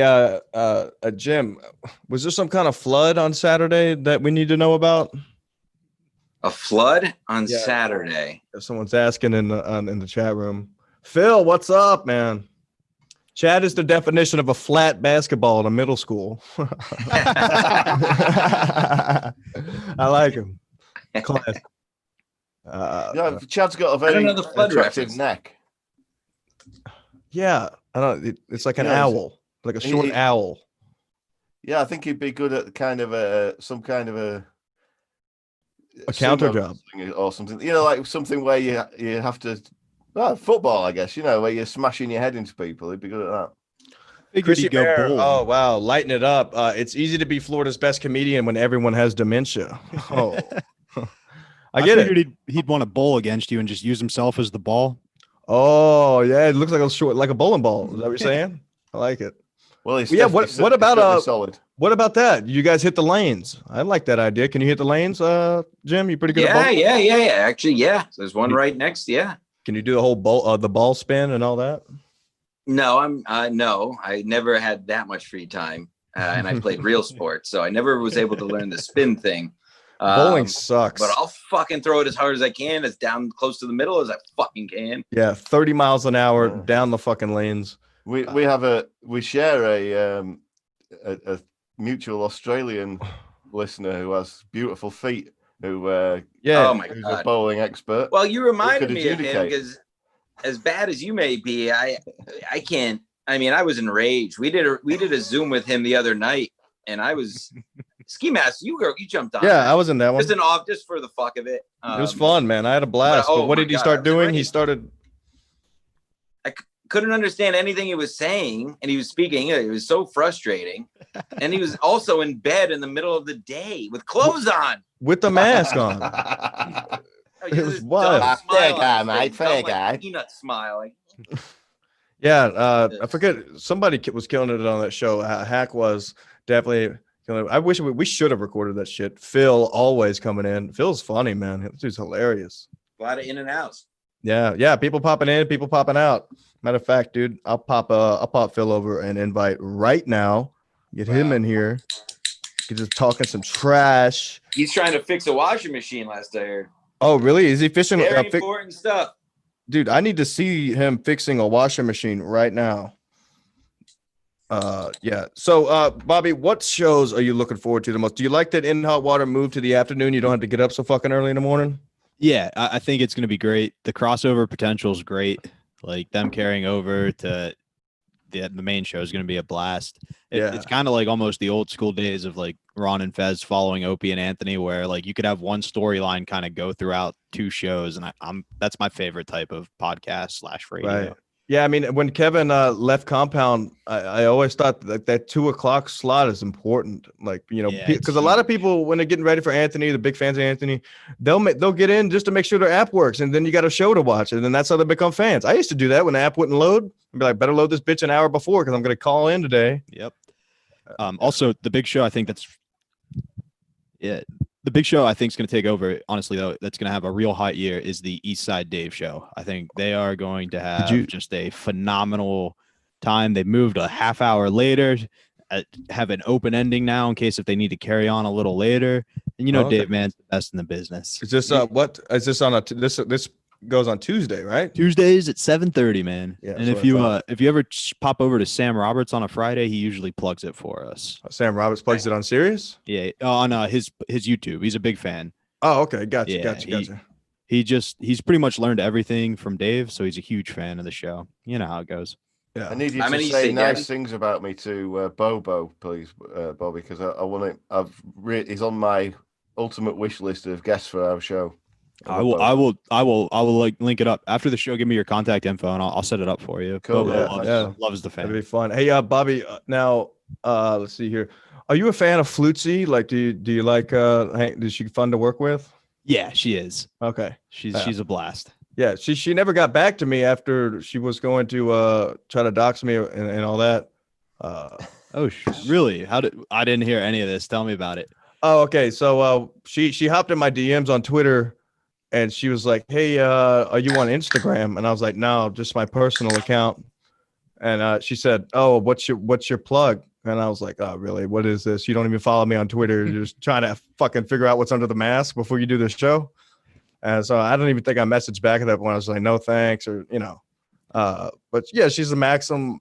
Jim, was there some kind of flood on Saturday that we need to know about? A flood on Saturday? Someone's asking in the chat room. Phil, what's up, man? Chad is the definition of a flat basketball in a middle school. I like him. Class. Chad's got a very attractive neck. Yeah, I don't. It's like an owl, like a short owl. Yeah, I think he'd be good at kind of some kind of a counter job or something. You know, like something where you have to football, I guess. You know, where you're smashing your head into people. He'd be good at that. Chrissie Mayr, oh wow, lighten it up. It's easy to be Florida's best comedian when everyone has dementia. Oh. I get it. He'd want to bowl against you and just use himself as the ball. Oh yeah, it looks like a bowling ball. Is that what you're saying? I like it. Well, what about solid? What about that? You guys hit the lanes. I like that idea. Can you hit the lanes, Jim? You pretty good at bowling? Yeah. Actually, yeah. There's one right next. Yeah. Can you do the whole the ball spin and all that? No, I never had that much free time, and I played real sports, so I never was able to learn the spin thing. Bowling sucks, but I'll fucking throw it as hard as I can, as down close to the middle as I fucking can. Yeah, 30 miles an hour down the fucking lanes. We share a mutual Australian listener who has beautiful feet. Who's a bowling expert. Well, you reminded me of him because, as bad as you may be, I can't. I mean, I was enraged. We did a Zoom with him the other night, and I was. Ski Mask, you jumped on. Yeah, I was in that one. Just for the fuck of it. It was fun, man. I had a blast. But what did he start doing? He started. couldn't understand anything he was saying, and he was speaking. It was so frustrating. And he was also in bed in the middle of the day with clothes on. With the mask on. It was wild. Fair guy, mate. Fair guy. Peanut smile. Like, Yeah, I forget. Somebody was killing it on that show. Hack was definitely killing it. I wish we should have recorded that shit. Phil always coming in. Phil's funny, man. This dude's hilarious. a lot of in and outs. Yeah. People popping in, people popping out. Matter of fact, dude, I'll pop Phil over and invite right now. Get him in here. He's just talking some trash. He's trying to fix a washing machine last I heard. Oh, really? Is he fixing? Very important stuff. Dude, I need to see him fixing a washing machine right now. Yeah. So, Bobby, what shows are you looking forward to the most? Do you like that In Hot Water moved to the afternoon? You don't have to get up so fucking early in the morning? Yeah, I think it's going to be great. The crossover potential is great. Like them carrying over to the main show is going to be a blast. It's kind of like almost the old school days of like Ron and Fez following Opie and Anthony, where like you could have one storyline kind of go throughout two shows, and that's my favorite type of podcast / radio. Right. Yeah, I mean, when Kevin left Compound, I always thought that 2 o'clock slot is important. Like, you know, because a lot of people, when they're getting ready for Anthony, the big fans of Anthony, they'll get in just to make sure their app works, and then you got a show to watch, and then that's how they become fans. I used to do that when the app wouldn't load. I'd be like, better load this bitch an hour before because I'm going to call in today. Yep. Also, the big show, I think the big show I think is going to take over, honestly, though, that's going to have a real hot year is the East Side Dave show. I think they are going to have just a phenomenal time. They moved a half hour later, have an open ending now in case if they need to carry on a little later. And, you know, Dave Mann's the best in the business. Is this what is this on this goes on Tuesday, right? Tuesdays at 7:30, man. Yeah, and if you ever pop over to Sam Roberts on a Friday, he usually plugs it for us. Sam Roberts plugs it on Sirius? Yeah, on his YouTube. He's a big fan. Oh, okay. Gotcha. He's pretty much learned everything from Dave, so he's a huge fan of the show. You know how it goes. Yeah. I need you to say nice things about me to Bobo, please, Bobby, because I want to. He's on my ultimate wish list of guests for our show. I will like link it up after the show. Give me your contact info and I'll set it up for you. Cool. Loves the fan. That'd be fun. Hey, Bobby. Now, let's see here. Are you a fan of Flutzy? Like, do you like? Is she fun to work with? Yeah, she is. Okay, she's a blast. Yeah, she never got back to me after she was going to try to dox me and all that. Really? I didn't hear any of this. Tell me about it. Oh, okay. So she hopped in my DMs on Twitter. And she was like, "Hey, are you on Instagram?" And I was like, "No, just my personal account." And she said, "Oh, what's your plug?" And I was like, "Oh, really? What is this? You don't even follow me on Twitter. You're just trying to fucking figure out what's under the mask before you do this show." And so I don't even think I messaged back at that point. I was like, "No, thanks," or you know. But yeah, she's the Maxim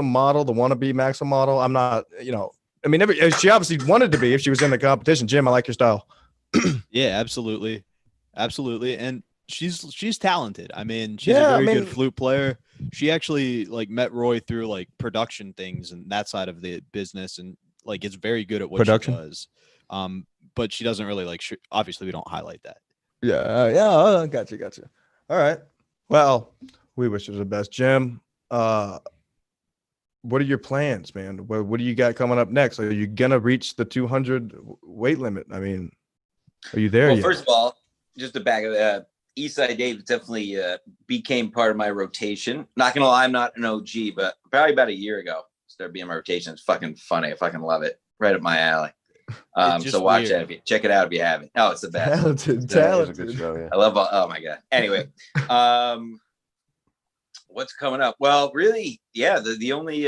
model, the wannabe Maxim model. I'm not, you know. I mean, she obviously wanted to be if she was in the competition. Jim, I like your style. Yeah, absolutely. Absolutely. And she's talented. I mean, she's a very good flute player. She actually like met Roy through like production things and that side of the business, and like is very good at what she does. But she doesn't really like obviously we don't highlight that. Yeah, gotcha. All right. Well, we wish her the best. Jim, what are your plans, man? What do you got coming up next? Are you gonna reach the 200 weight limit? I mean, are you there yet? First of all, just to back up, Eastside Dave definitely became part of my rotation. Not gonna lie, I'm not an OG, but probably about a year ago, started being my rotation. It's fucking funny. I fucking love it. Right up my alley. So watch that. Check it out if you haven't. Oh, it's the best. Talented. Good show, yeah. I love. Oh my god. Anyway, what's coming up? Well, really, yeah. The only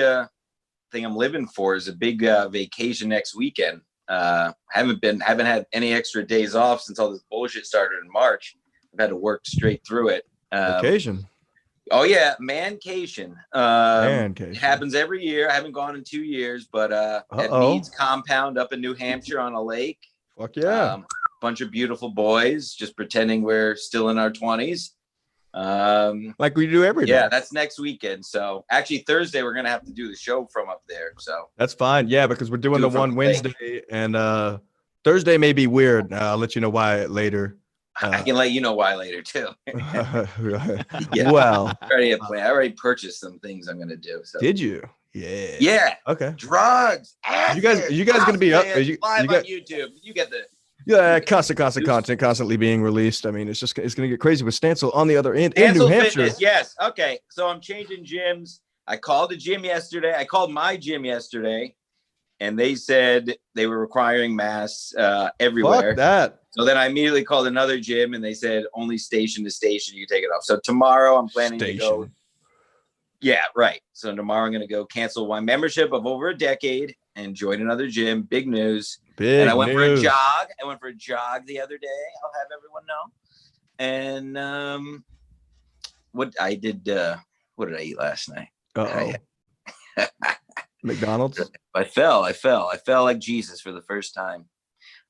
thing I'm living for is a big vacation next weekend. Haven't had any extra days off since all this bullshit started in March. I've had to work straight through it. Vacation. Oh yeah, mancation. Mancation. It happens every year. I haven't gone in 2 years, but at Mead's compound up in New Hampshire on a lake. Fuck yeah. Bunch of beautiful boys just pretending we're still in our 20s. Like we do every day. Yeah, that's next weekend. So actually Thursday we're gonna have to do the show from up there. So that's fine. Yeah, because we're doing the one Wednesday and Thursday may be weird. I'll let you know why later. I can let you know why later too. Yeah. Well, I already purchased some things I'm gonna do. So did you? Yeah. Yeah. Okay. Drugs. You guys gonna be up? Live on YouTube. You get the constant content constantly being released. I mean, it's gonna get crazy with Stancil on the other end in New Hampshire. Fitness, yes. Okay. So I'm changing gyms. I called the gym yesterday. I called my gym yesterday, and they said they were requiring masks everywhere. Fuck that. So then I immediately called another gym, and they said only station to station you take it off. So tomorrow I'm planning to go. Yeah, right. So tomorrow I'm going to go cancel my membership of over a decade and join another gym. Big news. And I went for a jog. I went for a jog the other day. I'll have everyone know. And what did I eat last night? McDonald's. I fell like Jesus for the first time.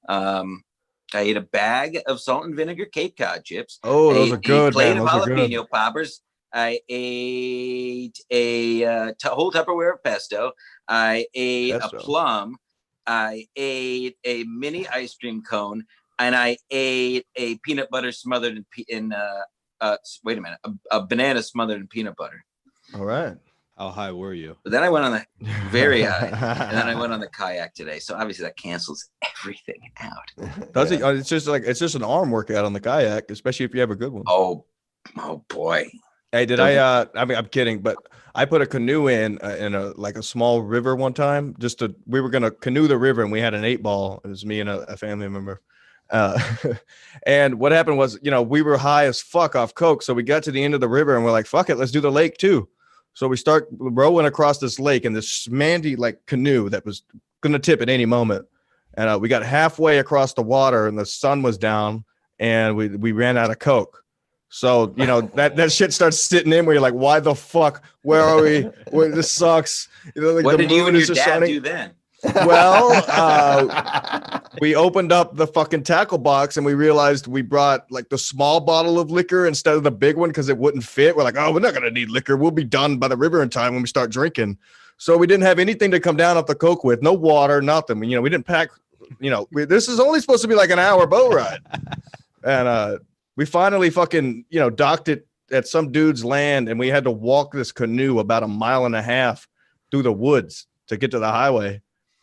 I ate a bag of salt and vinegar Cape Cod chips. Oh, those are good. A plate of jalapeno poppers. I ate a whole Tupperware of pesto. I ate a plum. I ate a mini ice cream cone, and I ate a peanut butter smothered in a banana smothered in peanut butter. All right. How high were you? But then I went on the very high, and then I went on the kayak today. So obviously that cancels everything out. Does it? It's just an arm workout on the kayak, especially if you have a good one. Oh boy. Hey, I mean, I'm kidding, but I put a canoe in a small river one time. We were gonna canoe the river, and we had an 8-ball. It was me and a family member. And what happened was, we were high as fuck off coke, so we got to the end of the river, and we're like, "Fuck it, let's do the lake too." So we start rowing across this lake in this smandy canoe that was gonna tip at any moment, and we got halfway across the water, and the sun was down, and we ran out of coke. So, that shit starts sitting in where you're like, why the fuck? Where are we? This sucks. What did you and your dad do then? Well, we opened up the fucking tackle box and we realized we brought the small bottle of liquor instead of the big one because it wouldn't fit. We're like, oh, we're not going to need liquor. We'll be done by the river in time when we start drinking. So we didn't have anything to come down off the coke with. No water, nothing. We didn't pack, this is only supposed to be like an hour boat ride. And, we finally fucking, docked it at some dude's land, and we had to walk this canoe about 1.5 miles through the woods to get to the highway.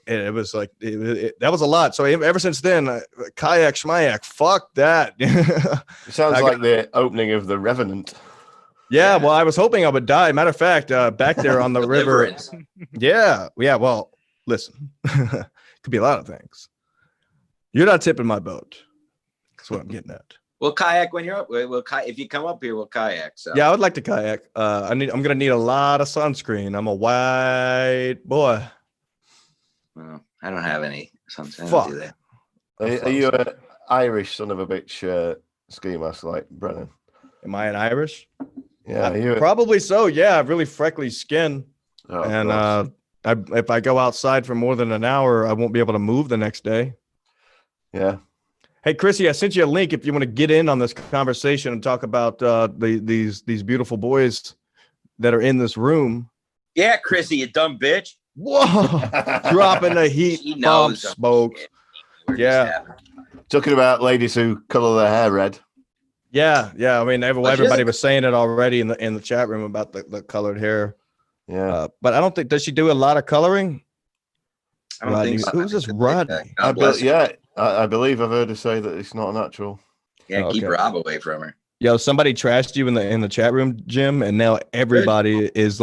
And it was that was a lot. So ever since then, kayak schmayak, fuck that. It sounds like the opening of The Revenant. Yeah, well, I was hoping I would die. Matter of fact, back there on the river. Yeah. Well, listen, could be a lot of things. You're not tipping my boat. That's what I'm getting at. We'll kayak when you're up. If you come up here, we'll kayak. So. Yeah, I would like to kayak. I'm gonna need a lot of sunscreen. I'm a white boy. Well, I don't have any sunscreen. Fuck. Do that. Are you an Irish son of a bitch ski mask like Brennan? Am I an Irish? Yeah, probably so. Yeah, I have really freckly skin, and if I go outside for more than an hour, I won't be able to move the next day. Yeah. Hey, Chrissie, I sent you a link if you want to get in on this conversation and talk about these beautiful boys that are in this room. Yeah, Chrissie, you dumb bitch. Whoa, dropping the heat bomb smoke. Yeah. Talking about ladies who color their hair red. Yeah. I mean, everybody was saying it already in the chat room about the colored hair. Yeah. But I don't think, does she do a lot of coloring? I don't think so. Who's this Rodney? I believe I've heard her say that it's not natural. Yeah, keep Rob away from her. Yo, somebody trashed you in the chat room, Jim, and now everybody is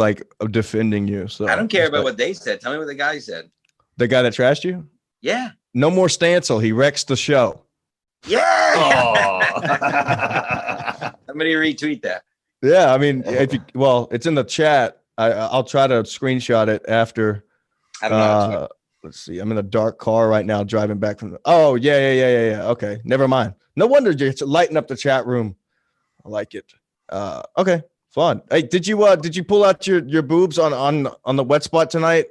defending you. So I don't care about what they said. Tell me what the guy said. The guy that trashed you? Yeah. No more Stancil. He wrecks the show. Yeah. Somebody retweet that. Yeah, I mean, it's in the chat. I'll try to screenshot it after. I don't know. Let's see. I'm in a dark car right now, driving back from. Oh yeah. Okay, never mind. No wonder you're lighting up the chat room. I like it. Okay, fun. Hey, did you pull out your boobs on the wet spot tonight?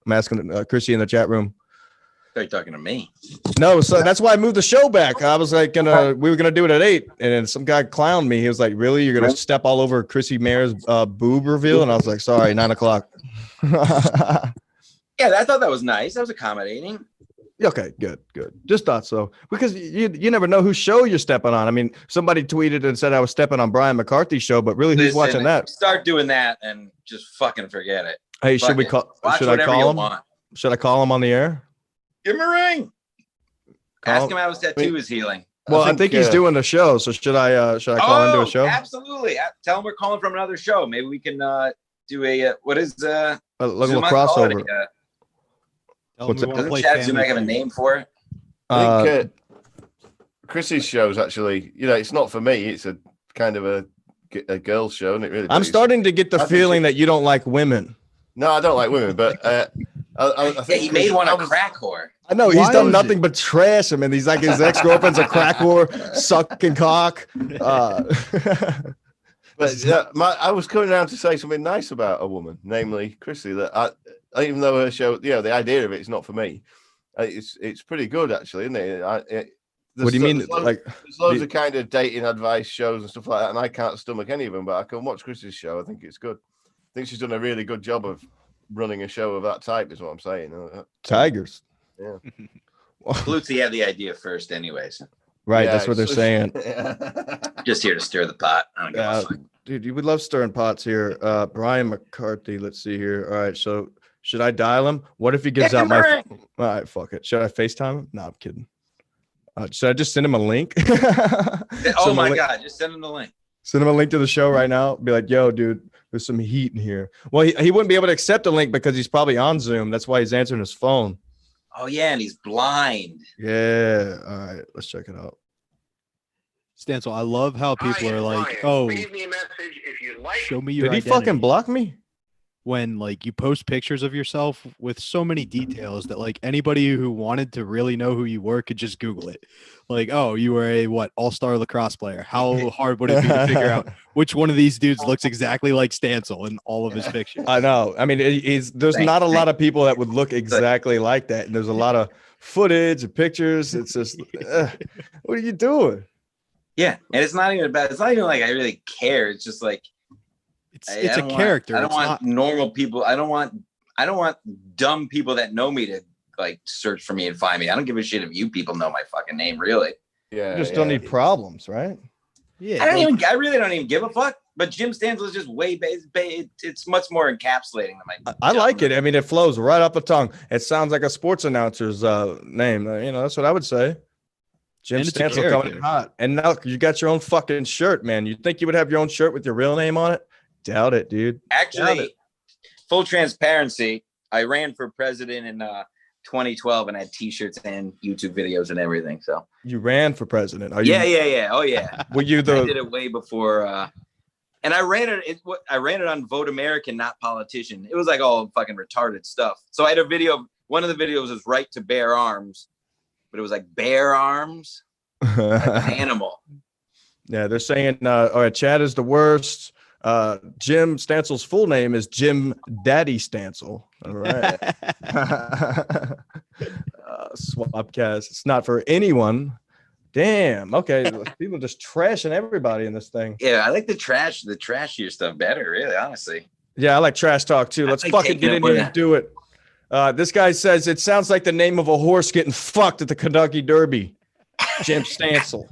I'm asking Chrissie in the chat room. Are you talking to me? No, so that's why I moved the show back. I was like, we were gonna do it at 8, and then some guy clowned me. He was like, "Really? You're gonna step all over Chrissie Mayr's boob reveal?" And I was like, "Sorry, 9 o'clock." Yeah, I thought that was nice. That was accommodating. Okay, good. Just thought so. Because you never know whose show you're stepping on. I mean, somebody tweeted and said I was stepping on Brian McCarthy's show, but really, who's watching that? Start doing that and just fucking forget it. Hey, should I call him? Should I call him on the air? Give him a ring. Ask him how his tattoo is healing. Well, I think he's doing the show, so should I call into a show? Absolutely. Tell him we're calling from another show. Maybe we can do a what is a little crossover. Doesn't Chad Zoom have a name for it? I think Chrissie's show is actually, it's not for me. It's a kind of a girl's show, and it really. I'm starting to get the feeling that you don't like women. No, I don't like women, but I think he made one a crack whore. I know he's done nothing but trash him, and he's like his ex-girlfriend's a crack whore, sucking cock. But I was coming around to say something nice about a woman, namely Chrissie. That even though her show, the idea of it is not for me, it's pretty good actually, isn't it? What do you mean? There's loads of kind of dating advice shows and stuff like that, and I can't stomach any of them. But I can watch Chrissie's show. I think it's good. I think she's done a really good job of running a show of that type. Is what I'm saying. Tigers. Yeah. Flutzy had the idea first, anyways. Right, that's what they're saying. Just here to stir the pot. I don't give a fuck. Dude, you would love stirring pots here. Brian McCarthy, let's see here. All right, so should I dial him? What if he gives out my phone? All right, fuck it. Should I FaceTime him? No, I'm kidding. Should I just send him a link? Oh my God, just send him the link. Send him a link to the show right now. Be like, yo, dude, there's some heat in here. Well, he wouldn't be able to accept a link because he's probably on Zoom. That's why he's answering his phone. Oh, yeah, and he's blind. Yeah. All right, let's check it out. Stancil, I love how people are like, "Oh, leave me a message if you like." Show me your identity. Did he fucking block me? When like you post pictures of yourself with so many details that like anybody who wanted to really know who you were could just Google it. Like, oh, you were a all-star lacrosse player. How hard would it be to figure out which one of these dudes looks exactly like Stancil in all of his pictures? I know. I mean, there's not a lot of people that would look exactly like that, and there's a lot of footage and pictures. It's just, what are you doing? Yeah, and it's not even about. It's not even like I really care. It's just like it's a character. I don't want normal people. I don't want dumb people that know me to like search for me and find me. I don't give a shit if you people know my fucking name, really. Yeah, you just don't need problems, right? Yeah, I really don't even give a fuck. But Jim Stancil is just way it's much more encapsulating than my. I like it. I mean, it flows right off the tongue. It sounds like a sports announcer's name. That's what I would say. Jim Stancil coming in hot. And now you got your own fucking shirt, man. You think you would have your own shirt with your real name on it? Doubt it, dude. Actually, full transparency, I ran for president in 2012 and had t-shirts and YouTube videos and everything. So you ran for president? Yeah. Oh yeah. Were you I did it way before and I ran it on Vote American, not Politician. It was like all fucking retarded stuff. So I had a video. One of the videos was right to bear arms. But it was like bear arms, like an animal. Yeah, they're saying, all right, Chad is the worst. Jim Stancil's full name is Jim Daddy Stancil. All right. Swapcast. It's not for anyone. Damn. Okay. People just trashing everybody in this thing. Yeah, I like the trashier stuff better, really, honestly. Yeah, I like trash talk too. Let's fucking get in here and do it. This guy says it sounds like the name of a horse getting fucked at the Kentucky Derby. Jim Stancil.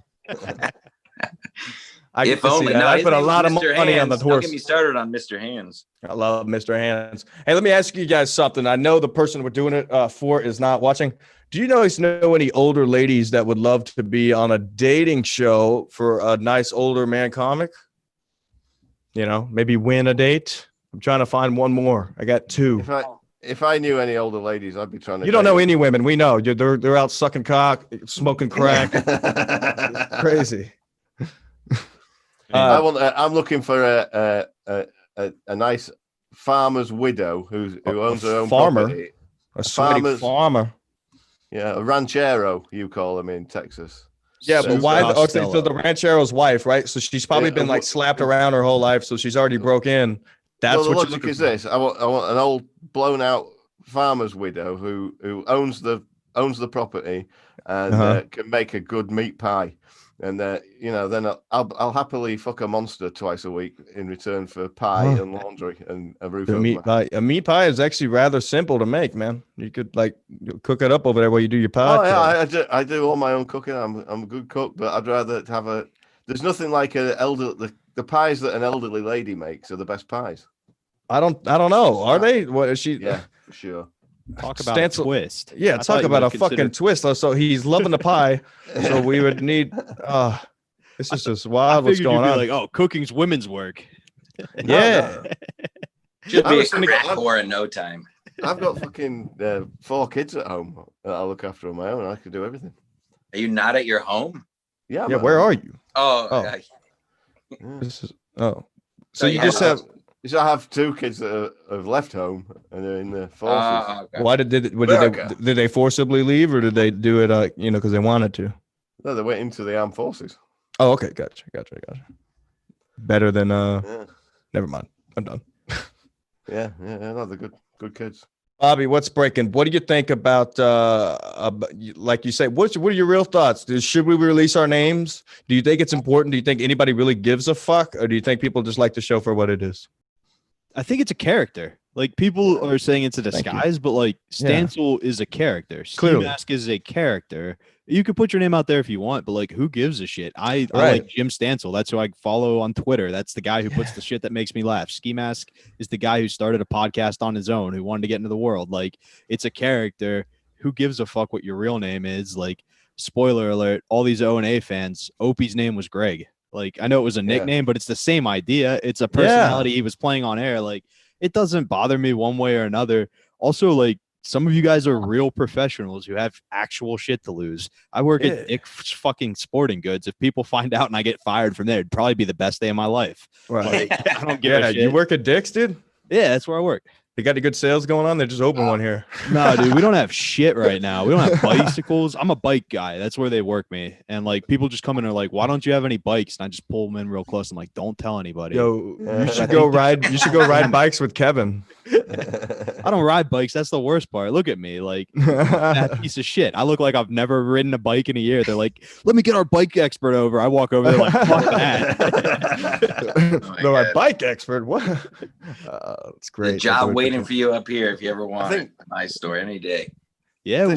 I put a lot of money on the horse. Don't get me started on Mr. Hands. I love Mr. Hands. Hey, let me ask you guys something. I know the person we're doing it for is not watching. Do you know any older ladies that would love to be on a dating show for a nice older man comic? Maybe win a date. I'm trying to find one more. I got two. If I knew any older ladies, I'd be trying to. You don't know any women. We know. They're out sucking cock, smoking crack. Crazy. I'm looking for a nice farmer's widow who owns her own property. A farmer. Yeah, a ranchero, you call them in Texas. Yeah, but why? So the ranchero's wife, right? So she's probably been like slapped around her whole life, so she's already broke in. That's the logic is this. I want an old blown out farmer's widow who owns the property and can make a good meat pie. And then I'll happily fuck a monster twice a week in return for pie and laundry and a roof over my head. A meat pie is actually rather simple to make, man. You could cook it up over there while you do your pie. Oh yeah, I do all my own cooking. I'm a good cook, but I'd rather have there's nothing like the pies that an elderly lady makes are the best pies. I don't know. Are they? What is she? Yeah, for sure. Talk about a twist. Yeah, talk about a fucking twist. So he's loving the pie. So we would need. This is just wild. What's going on? Like, oh, cooking's women's work. Yeah, should be a crack whore in no time. I've got fucking 4 kids at home that I look after on my own. I could do everything. Are you not at your home? Yeah. Yeah. Where are you? Oh. This is. Oh. So you just have. I have 2 kids that have left home and they're in the forces. Okay. Why did they forcibly leave, or did they do it because they wanted to? No, they went into the armed forces. Oh, okay, gotcha. Better than Never mind, I'm done. Yeah, no, they're good kids. Bobby, what's breaking? What do you think about like you say? What are your real thoughts? Should we release our names? Do you think it's important? Do you think anybody really gives a fuck, or do you think people just like the show for what it is? I think it's a character. Like, people are saying it's a disguise, but like Stancil is a character. Ski Mask is a character. You could put your name out there if you want, but like, who gives a shit? I like Jim Stancil. That's who I follow on Twitter. That's the guy who puts the shit that makes me laugh. Ski Mask is the guy who started a podcast on his own, who wanted to get into the world. Like, it's a character. Who gives a fuck what your real name is? Like, spoiler alert, all these O&A fans, Opie's name was Greg. Like, I know it was a nickname, but it's the same idea. It's a personality he was playing on air. Like, it doesn't bother me one way or another. Also, like, some of you guys are real professionals who have actual shit to lose. I work at Dick's fucking Sporting Goods. If people find out and I get fired from there, it'd probably be the best day of my life. Right. Like, I don't give a shit. You work at Dick's, dude? Yeah, that's where I work. They got any good sales going on? They just opened one here. No, dude, we don't have shit right now. We don't have bicycles. I'm a bike guy. That's where they work me. And like, people just come in and are like, "Why don't you have any bikes?" And I just pull them in real close. I'm like, "Don't tell anybody." Yo, you should go ride. You should go ride bikes with Kevin. I don't ride bikes. That's the worst part. Look at me, like that piece of shit. I look like I've never ridden a bike in a year. They're like, "Let me get our bike expert over." I walk over there like, "Fuck that." No, our bike expert. What? That's great. The job waiting for you up here if you ever want my story any day. Yeah.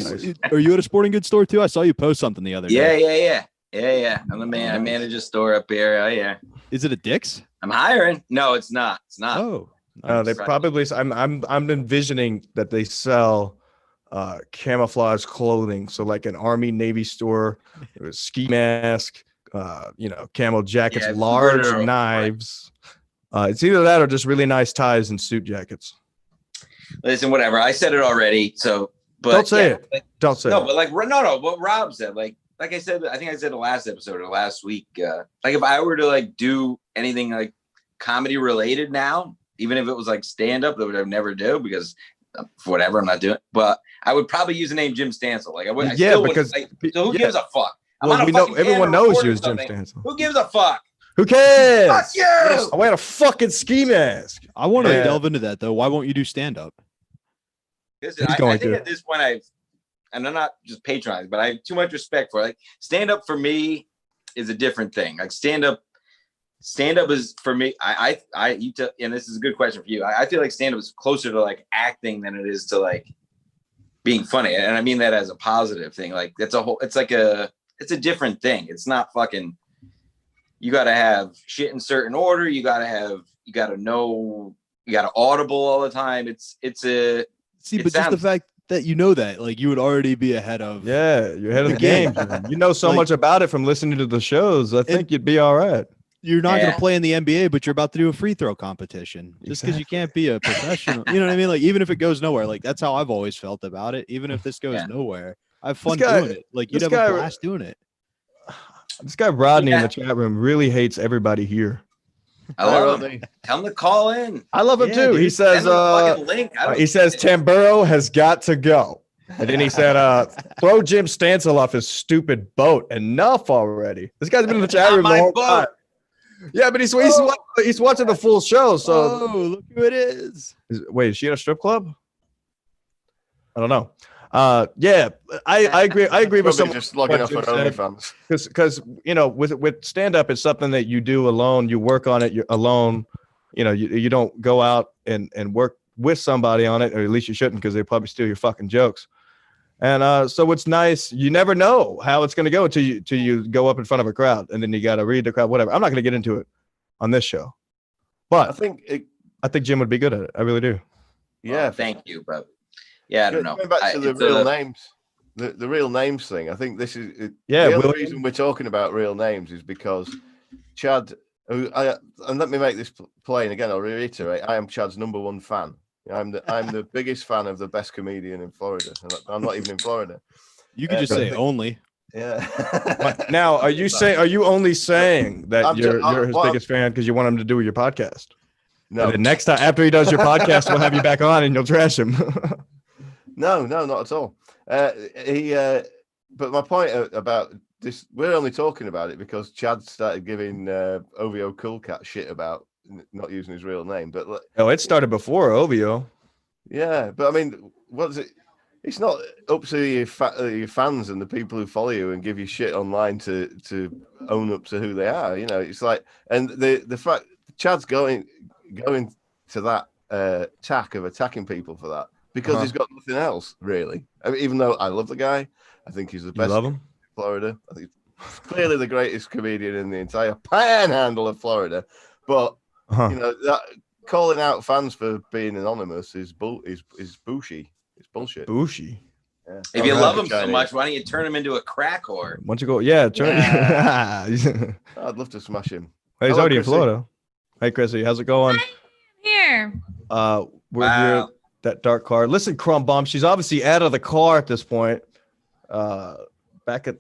Are you at a sporting goods store too? I saw you post something the other day. Yeah. I'm the man. I manage a store up here. Oh yeah. Is it a Dick's? I'm hiring. No, it's not. It's not. Oh. They probably. I'm envisioning that they sell camouflage clothing. So like an Army Navy store, a ski mask, camo jackets, large knives. It's either that or just really nice ties and suit jackets. Listen, whatever. I said it already. So, but don't say it. Don't say it. No, but like no. What Rob said, like I said, I think I said the last episode or last week. Like if I were to like do anything like comedy related now, even if it was like stand up, that would I never do because whatever, I'm not doing. But I would probably use the name Jim Stancil. Like I would. Because so who gives a fuck? Well, we know everyone knows you as Jim Stancil. Who gives a fuck? Who cares? Fuck you! I wear a fucking ski mask. I want to delve into that though. Why won't you do stand up? I think at this point and I'm not just patronizing, but I have too much respect for it. Like stand up for me is a different thing. Like stand up is for me. And this is a good question for you. I feel like stand up is closer to like acting than it is to like being funny, and I mean that as a positive thing. Like it's a different thing. It's not fucking. You got to have shit in certain order. You got to know, you got to audible all the time. Just the fact that you know that, like you would already be ahead of. Yeah, you're ahead of the game. You know so much about it from listening to the shows. I think you'd be all right. You're not going to play in the NBA, but you're about to do a free throw competition just because you can't be a professional. You know what I mean? Like even if it goes nowhere, like that's how I've always felt about it. Even if this goes nowhere, I have fun doing it. Like you'd have a blast doing it. This guy Rodney in the chat room really hates everybody here. I love him. Tell him to call in. I love him too. Dude. He says Tamburro has got to go. And then he said, throw Jim Stancil off his stupid boat. Enough already. This guy's been in the chat room the whole time. Yeah, but he's watching the full show. So look who it is. Wait, is she at a strip club? I don't know. Yeah, I agree. I agree with Probably some. just logging off on OnlyFans. Because with stand up, it's something that you do alone. You work on it alone. You don't go out and work with somebody on it, or at least you shouldn't, because they probably steal your fucking jokes. And so it's nice. You never know how it's going to go till you go up in front of a crowd, and then you got to read the crowd. Whatever. I'm not going to get into it on this show, but I think Jim would be good at it. I really do. Yeah, thank you, but yeah, I don't know. Going back to the real names, the real names thing. I think this is the only reason we're talking about real names is because Chad. And let me make this plain again. I'll reiterate. I am Chad's #1 fan. I'm the biggest fan of the best comedian in Florida. And I'm not even in Florida. You could just say only. Yeah. Now, are you only saying that you're his biggest fan because you want him to do your podcast? No. And then next time after he does your podcast, we'll have you back on and you'll trash him. No, not at all. But my point about this, we're only talking about it because Chad started giving OVO Cool Cat shit about not using his real name. But it started before OVO. Yeah, but I mean, what is it? It's not up to your fans and the people who follow you and give you shit online to own up to who they are. It's like, and the fact Chad's going to that tack of attacking people for that because he's got nothing else really. I mean, even though I love the guy, I think he's the best. You love him? In Florida. I think he's clearly the greatest comedian in the entire panhandle of Florida. But that calling out fans for being anonymous is bushy. It's bullshit. Bushy. Yeah. If you love him so much, why don't you turn him into a crack whore? Why don't you go? Yeah, I'd love to smash him. Hey, he's already in Florida. Hey, Chrissie, how's it going? I'm here. We're here. That dark car. Listen, Crumb Bomb, she's obviously out of the car at this point. Back at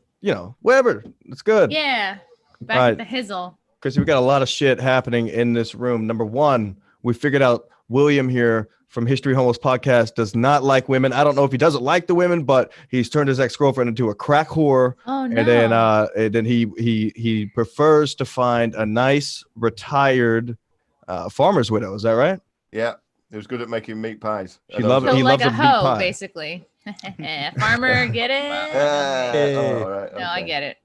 wherever. It's good. Yeah. Back at the hizzle. Chrissie, we got a lot of shit happening in this room. Number one, we figured out William here from History Homos podcast does not like women. I don't know if he doesn't like the women, but he's turned his ex-girlfriend into a crack whore. Oh no. And then he prefers to find a nice retired farmer's widow. Is that right? Yeah. He was good at making meat pies. He loves a meat hoe, pie. basically. Farmer, get it? Right, no, I get it.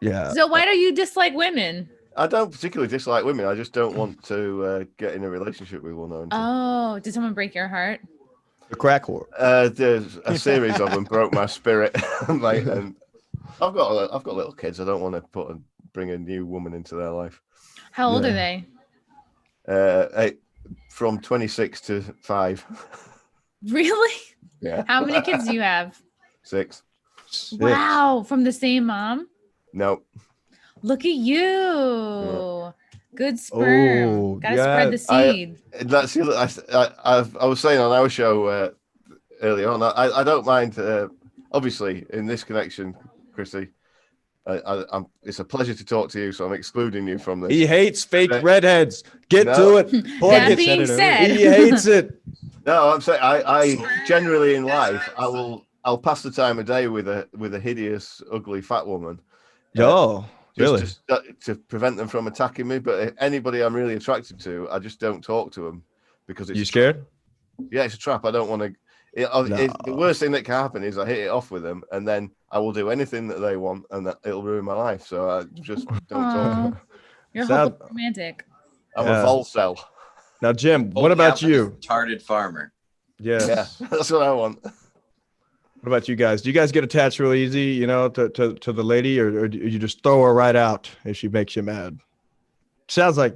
Yeah. So why do you dislike women? I don't particularly dislike women. I just don't want to get in a relationship with one. Oh, did someone break your heart? The crack whore. There's a series of them broke my spirit. And I've got little kids. I don't want to bring a new woman into their life. How old are they? From 26 to 5. Really? Yeah. How many kids do you have? 6. Wow, from the same mom? No. Look at you. Yeah. Good sperm. Gotta spread the seed. I was saying on our show earlier on, I don't mind, obviously, in this connection, Chrissie, it's a pleasure to talk to you, so I'm excluding you from this. He hates fake redheads. Get to it. That being said, he hates it. No, I'm saying I generally in life I'll pass the time of day with a hideous, ugly, fat woman. Really? To prevent them from attacking me. But anybody I'm really attracted to, I just don't talk to them because it's. You scared? Yeah, it's a trap. I don't want to. The worst thing that can happen is I hit it off with them, and then I will do anything that they want, and it'll ruin my life. So I just don't talk to them. You're romantic. I'm a volcel. Now, Jim, what about you? Retarded farmer. Yeah, that's what I want. What about you guys? Do you guys get attached real easy, to the lady, or do you just throw her right out if she makes you mad? Sounds like,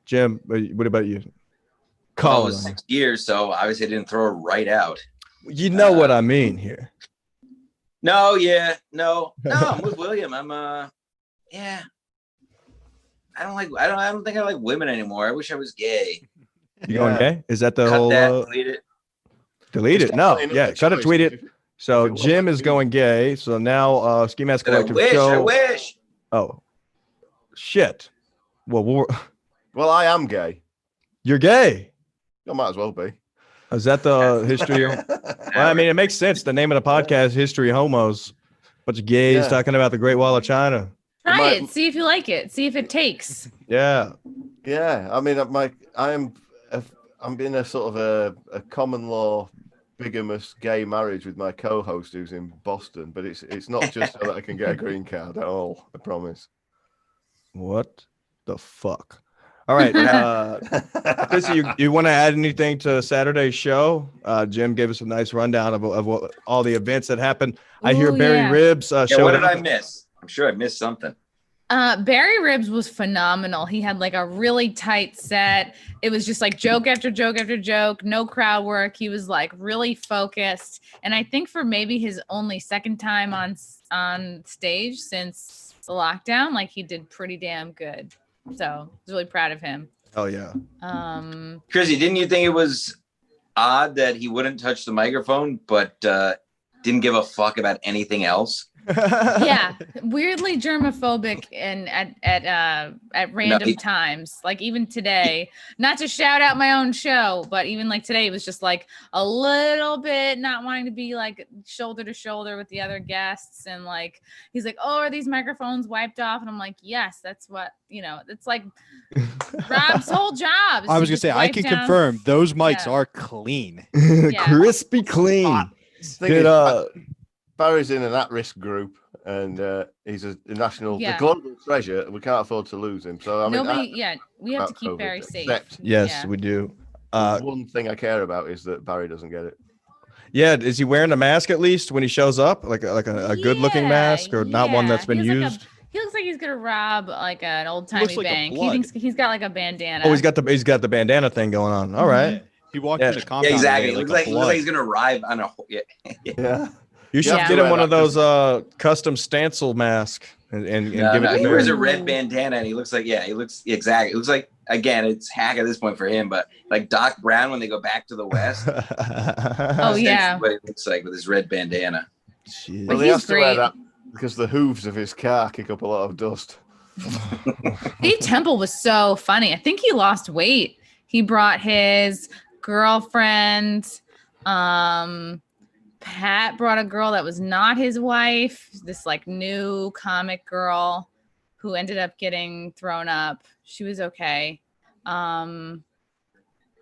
Jim, what about you? Well, it was 6 years, so obviously I didn't throw her right out. You know what I mean here. No, I'm with William. I'm yeah. I don't think I like women anymore. I wish I was gay. You going gay? Is that the Cut whole that, delete it? Delete it. No, yeah, cut it, tweet it. So Jim is going gay. So now Ski Mask Collective I wish. Oh, shit. Well, I am gay. You're gay. I might as well be. Is that the history? Well, I mean, it makes sense. The name of the podcast, History Homos. Bunch of gays talking about the Great Wall of China. Try it. See if you like it. See if it takes. Yeah. I mean, I'm in a sort of a common law bigamous gay marriage with my co-host who's in Boston, but it's not just so that I can get a green card at all. I promise. What the fuck? All right. Chrissie, you want to add anything to Saturday's show? Jim gave us a nice rundown of what all the events that happened. I hear Barry Ribs. What did I miss? I'm sure I missed something. Barry Ribs was phenomenal. He had like a really tight set. It was just like joke after joke after joke, no crowd work. He was like really focused. And I think for maybe his only second time on stage since the lockdown, like he did pretty damn good. So I was really proud of him. Oh yeah. Chrissie, didn't you think it was odd that he wouldn't touch the microphone, but didn't give a fuck about anything else? Yeah, weirdly germophobic and at random times. Like even today, not to shout out my own show, but even like today, it was just like a little bit not wanting to be like shoulder to shoulder with the other guests. And like he's like, "Oh, are these microphones wiped off?" And I'm like, "Yes, that's what it's like." Rob's whole job. I was gonna say, I can confirm those mics are clean, crispy clean. Barry's in an at-risk group, and he's a national, the global treasure. We can't afford to lose him. So I mean, we have to keep Barry safe. Yes, we do. One thing I care about is that Barry doesn't get it. Yeah, is he wearing a mask at least when he shows up, like a good-looking mask, or not one that's been used? He looks like he's gonna rob like an old-timey bank. He thinks he's got like a bandana. Oh, he's got the bandana thing going on. All right. He walked in the compound. Yeah, exactly. It looks like he's gonna arrive on a. Yeah. You should get him one of those custom stencil mask and give it to him. He wears a red bandana and he looks like he looks exactly. It looks like, again, it's hack at this point for him, but like Doc Brown when they go back to the West. Oh yeah. What it looks like with his red bandana. Jeez. Well, he has to wear that because the hooves of his car kick up a lot of dust. Dave Temple was so funny. I think he lost weight. He brought his girlfriend. Pat brought a girl that was not his wife, this like new comic girl who ended up getting thrown up. She was okay.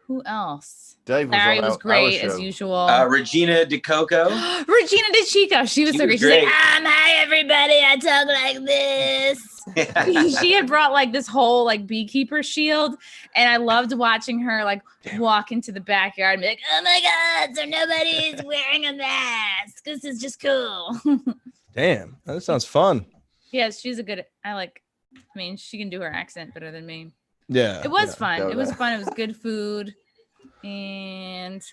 Who else? Larry was great as usual. Regina DeCoco. Regina DeChico. She was so great. She's like, hi everybody. I talk like this. She had brought like this whole like beekeeper shield, and I loved watching her like walk into the backyard and be like, oh my God, so nobody's wearing a mask. This is just cool. Damn, that sounds fun. Yes, she's a good. I mean, she can do her accent better than me. Yeah, it was fun. It was fun. It was good food, and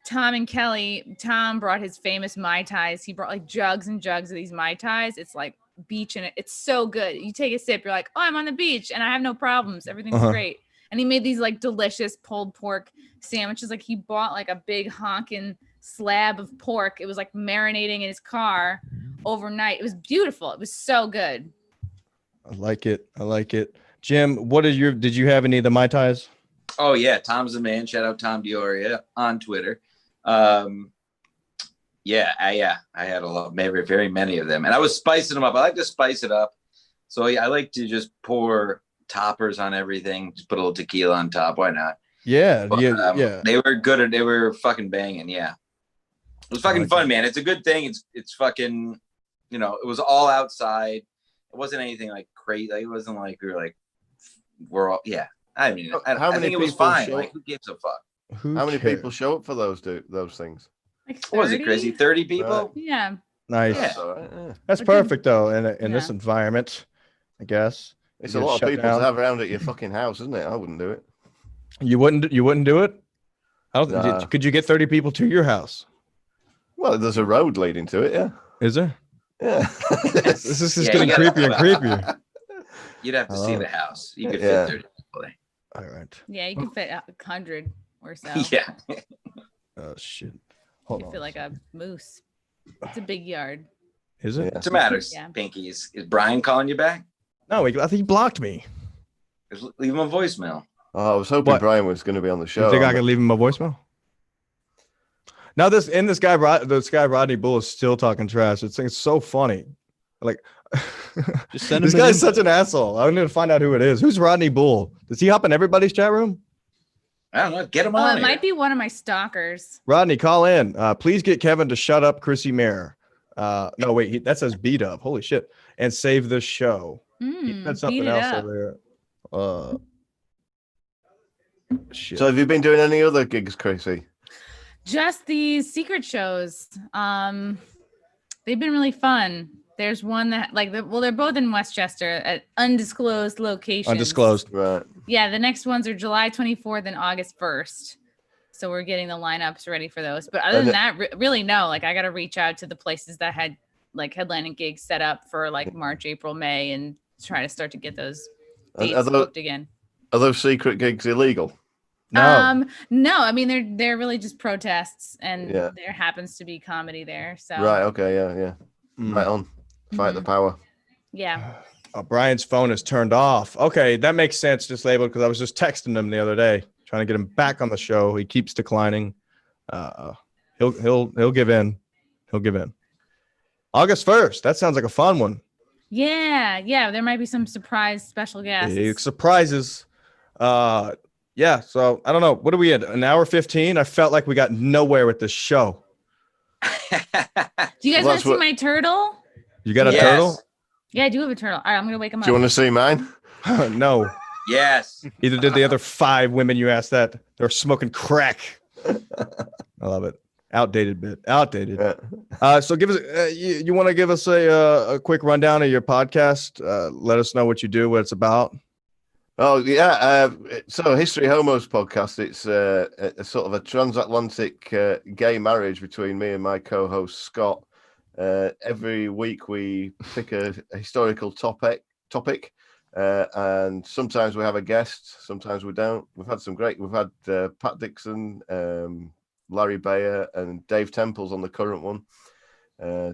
Tom and Kelly. Tom brought his famous Mai Tais. He brought like jugs and jugs of these Mai Tais. It's like beach in it. It's so good. You take a sip, you're like, oh, I'm on the beach and I have no problems. Everything's great. And he made these like delicious pulled pork sandwiches. Like he bought like a big honking slab of pork. It was like marinating in his car overnight. It was beautiful. It was so good. I like it. Jim, did you have any of the Mai Tais? Oh yeah, Tom's the man. Shout out Tom Dioria on Twitter. I had a lot, maybe very many of them, and I was spicing them up. I like to spice it up, so I like to just pour toppers on everything. Just put a little tequila on top. Why not? Yeah, They were good. They were fucking banging. Yeah, it was fucking fun, man. It's a good thing. It's fucking, it was all outside. It wasn't anything like crazy. Like, it wasn't like we're all. I mean, I think it was fine. Like, who gives a fuck? How many people show up for those things? Like what was it, Chrissie? 30 people? Right. Yeah. Nice. Yeah. That's perfect though in this environment, I guess. It's a lot of people to have around at your fucking house, isn't it? I wouldn't do it. You wouldn't do it? Could you get 30 people to your house? Well, there's a road leading to it, yeah. Is there? Yeah. This is getting creepier and creepier. You'd have to see the house. You could fit 30 people there. All right. Yeah, you can fit 100 or so. Yeah. Oh shit. Hold on. You feel like a moose. It's a big yard. Is it? What's the matter, Pinky? Is Brian calling you back? No, I think he blocked me. Leave him a voicemail. Oh, I was hoping Brian was going to be on the show. You think I could leave him a voicemail? Now this guy Rodney Bull is still talking trash. It's so funny. Like, just send him. This guy's such an asshole. I need to find out who it is. Who's Rodney Bull? Does he hop in everybody's chat room? I don't know. Get him Oh, on it here. might be one of my stalkers. Rodney, call in. Please get Kevin to shut up, Chrissie Mayr. No, wait, that says beat up. Holy shit. And save the show. He said something Beat it else up. over there. Shit. So have you been doing any other gigs, Chrissie? Just these secret shows. They've been really fun. There's one that they're both in Westchester at undisclosed locations. Undisclosed. Right. Yeah, the next ones are July 24th and August 1st. So we're getting the lineups ready for those. But other than that, really no. Like I got to reach out to the places that had like headlining gigs set up for like March, April, May, and try to start to get those dates booked again. Are those secret gigs illegal? No. No. I mean, they're really just protests, and there happens to be comedy there. So Right. Okay. Yeah. Right on. Fight the power. Yeah. Brian's phone is turned off. Okay, that makes sense. Just labeled because I was just texting him the other day, trying to get him back on the show. He keeps declining. He'll give in. He'll give in. August 1st. That sounds like a fun one. Yeah. There might be some surprise special guests. Big surprises. Yeah. So I don't know. What are we at? An hour 15? I felt like we got nowhere with this show. Do you guys want to see my turtle? You got a turtle? Yeah, I do have a turtle. All right, I'm gonna wake him up. Do you want to see mine? No. Yes. Either did the other 5 women you asked that. They're smoking crack. I love it. Outdated bit. Outdated. Yeah. So give us. You want to give us a quick rundown of your podcast? Let us know what you do, what it's about. Oh yeah. So History Homos podcast. It's a sort of a transatlantic gay marriage between me and my co-host Scott. Every week we pick a historical topic, and sometimes we have a guest, sometimes we don't. We've had Pat Dixon, Larry Bayer, and Dave Temples on the current one. The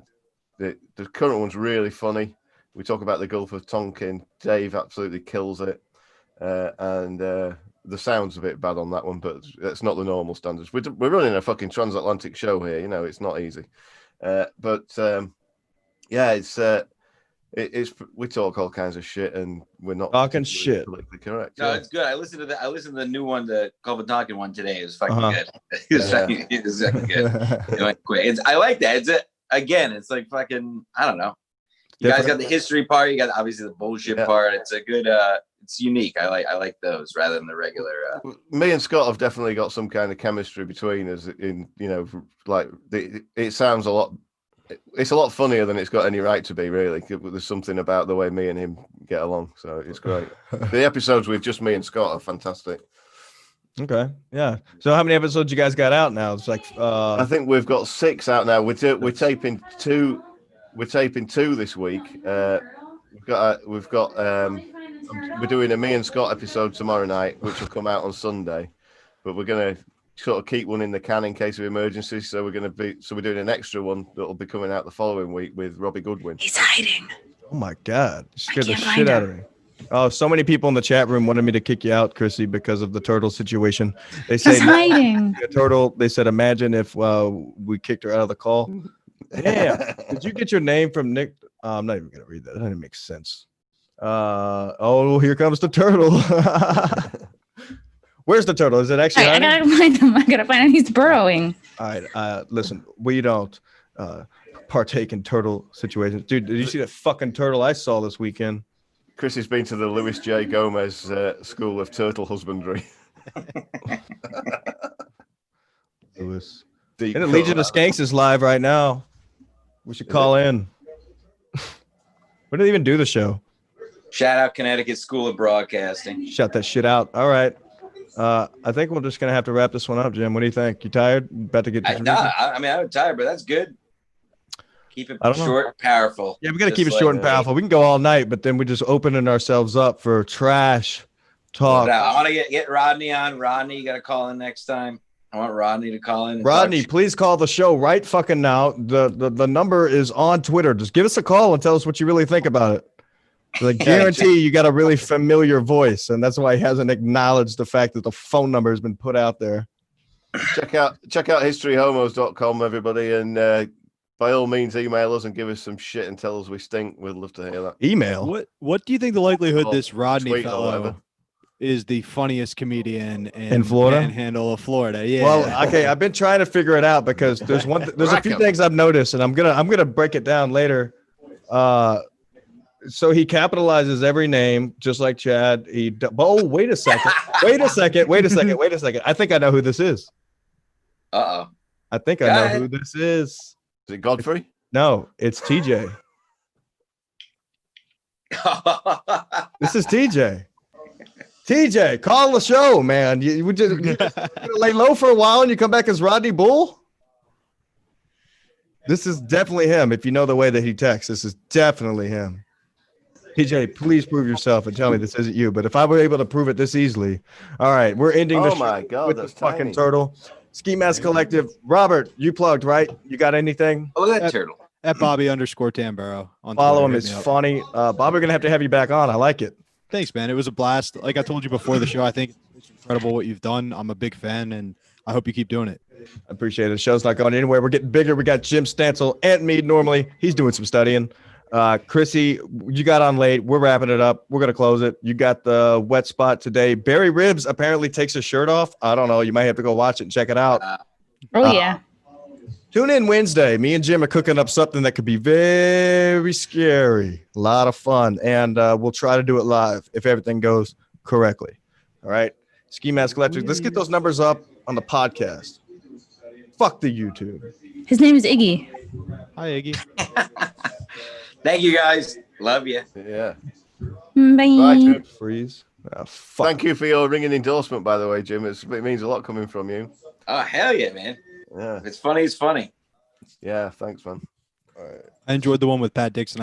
current one's really funny. We talk about the Gulf of Tonkin. Dave absolutely kills it, and the sound's a bit bad on that one, but it's not the normal standards. We're running a fucking transatlantic show here, it's not easy. It's we talk all kinds of shit, and we're not talking shit. Politically correct. No, it's good. I listened to the new one, the Tonkin one today. It was fucking good. It was fucking good. It went quick. I like that. It's like fucking, I don't know. You guys got the history part. You got obviously the bullshit part. It's a good. It's unique. I like those rather than the regular. Me and Scott have definitely got some kind of chemistry between us. It sounds a lot. It's a lot funnier than it's got any right to be. Really, there's something about the way me and him get along. So it's great. The episodes with just me and Scott are fantastic. Okay. Yeah. So how many episodes you guys got out now? It's like I think we've got 6 out now. We're taping 2. We're taping 2 this week. We're doing a me and Scott episode tomorrow night, which will come out on Sunday. But we're gonna sort of keep one in the can in case of emergency. So we're doing an extra one that will be coming out the following week with Robbie Goodwin. He's hiding. Oh my God! You scared the shit out of me. Oh, so many people in the chat room wanted me to kick you out, Chrissie, because of the turtle situation. They say he's hiding. A turtle. They said, imagine if we kicked her out of the call. Yeah. Did you get your name from Nick? I'm not even gonna read that. That doesn't make sense. Here comes the turtle. Where's the turtle? Is it actually? I gotta find him. I gotta find him. He's burrowing. All right. Listen, we don't partake in turtle situations, dude. Did you see that fucking turtle I saw this weekend? Chrissy's been to the Louis J. Gomez School of Turtle Husbandry. Louis. And the Legion of Skanks is live right now. We should call in. We didn't even do the show. Shout out Connecticut School of Broadcasting. Shout that shit out. All right. I think we're just going to have to wrap this one up, Jim. What do you think? You tired? About to get I'm tired, but that's good. Keep it short and powerful. Yeah, we got to keep it short and powerful. We can go all night, but then we're just opening ourselves up for trash talk. I want to get Rodney on. Rodney, you got to call in next time. I want Rodney to call in. Rodney, please call the show right fucking now. The number is on Twitter. Just give us a call and tell us what you really think about it. I guarantee you got a really familiar voice, and that's why he hasn't acknowledged the fact that the phone number has been put out there. Check out historyhomos.com, everybody, and by all means, email us and give us some shit and tell us we stink. We'd love to hear that. Email. What do you think the likelihood this Rodney fellow is the funniest comedian in Florida, Panhandle of Florida. Yeah. Well, okay, I've been trying to figure it out because there's a few things I've noticed, and I'm gonna break it down later. So he capitalizes every name just like Chad. Wait a second. I think I know who this is. Uh-oh. I think I know who this is. Is it Godfrey? No, it's TJ. This is TJ. TJ, call the show, man. You just lay low for a while and you come back as Rodney Bull? This is definitely him. If you know the way that he texts, this is definitely him. TJ, please prove yourself and tell me this isn't you. But if I were able to prove it this easily, all right, we're ending the show with the fucking turtle. Ski Mask Collective. Robert, you plugged, right? You got anything? Oh, that turtle. At Bobby_Tamburro. Follow him. It's funny. Bobby, we're going to have you back on. I like it. Thanks, man. It was a blast. Like I told you before the show, I think it's incredible what you've done. I'm a big fan, and I hope you keep doing it. I appreciate it. The show's not going anywhere. We're getting bigger. We got Jim Stansel and Mead normally. He's doing some studying. Chrissie, you got on late. We're wrapping it up. We're going to close it. You got the wet spot today. Barry Ribs apparently takes his shirt off. I don't know. You might have to go watch it and check it out. Yeah. Tune in Wednesday. Me and Jim are cooking up something that could be very scary. A lot of fun. And we'll try to do it live if everything goes correctly. All right. Ski Mask Electric. Let's get those numbers up on the podcast. Fuck the YouTube. His name is Iggy. Hi, Iggy. Thank you, guys. Love you. Yeah. Bye. Bye, Jim. Freeze. Fuck. Thank you for your ringing endorsement, by the way, Jim. It means a lot coming from you. Oh, hell yeah, man. Yeah. If it's funny, it's funny. Yeah. Thanks, man. I enjoyed the one with Pat Dixon.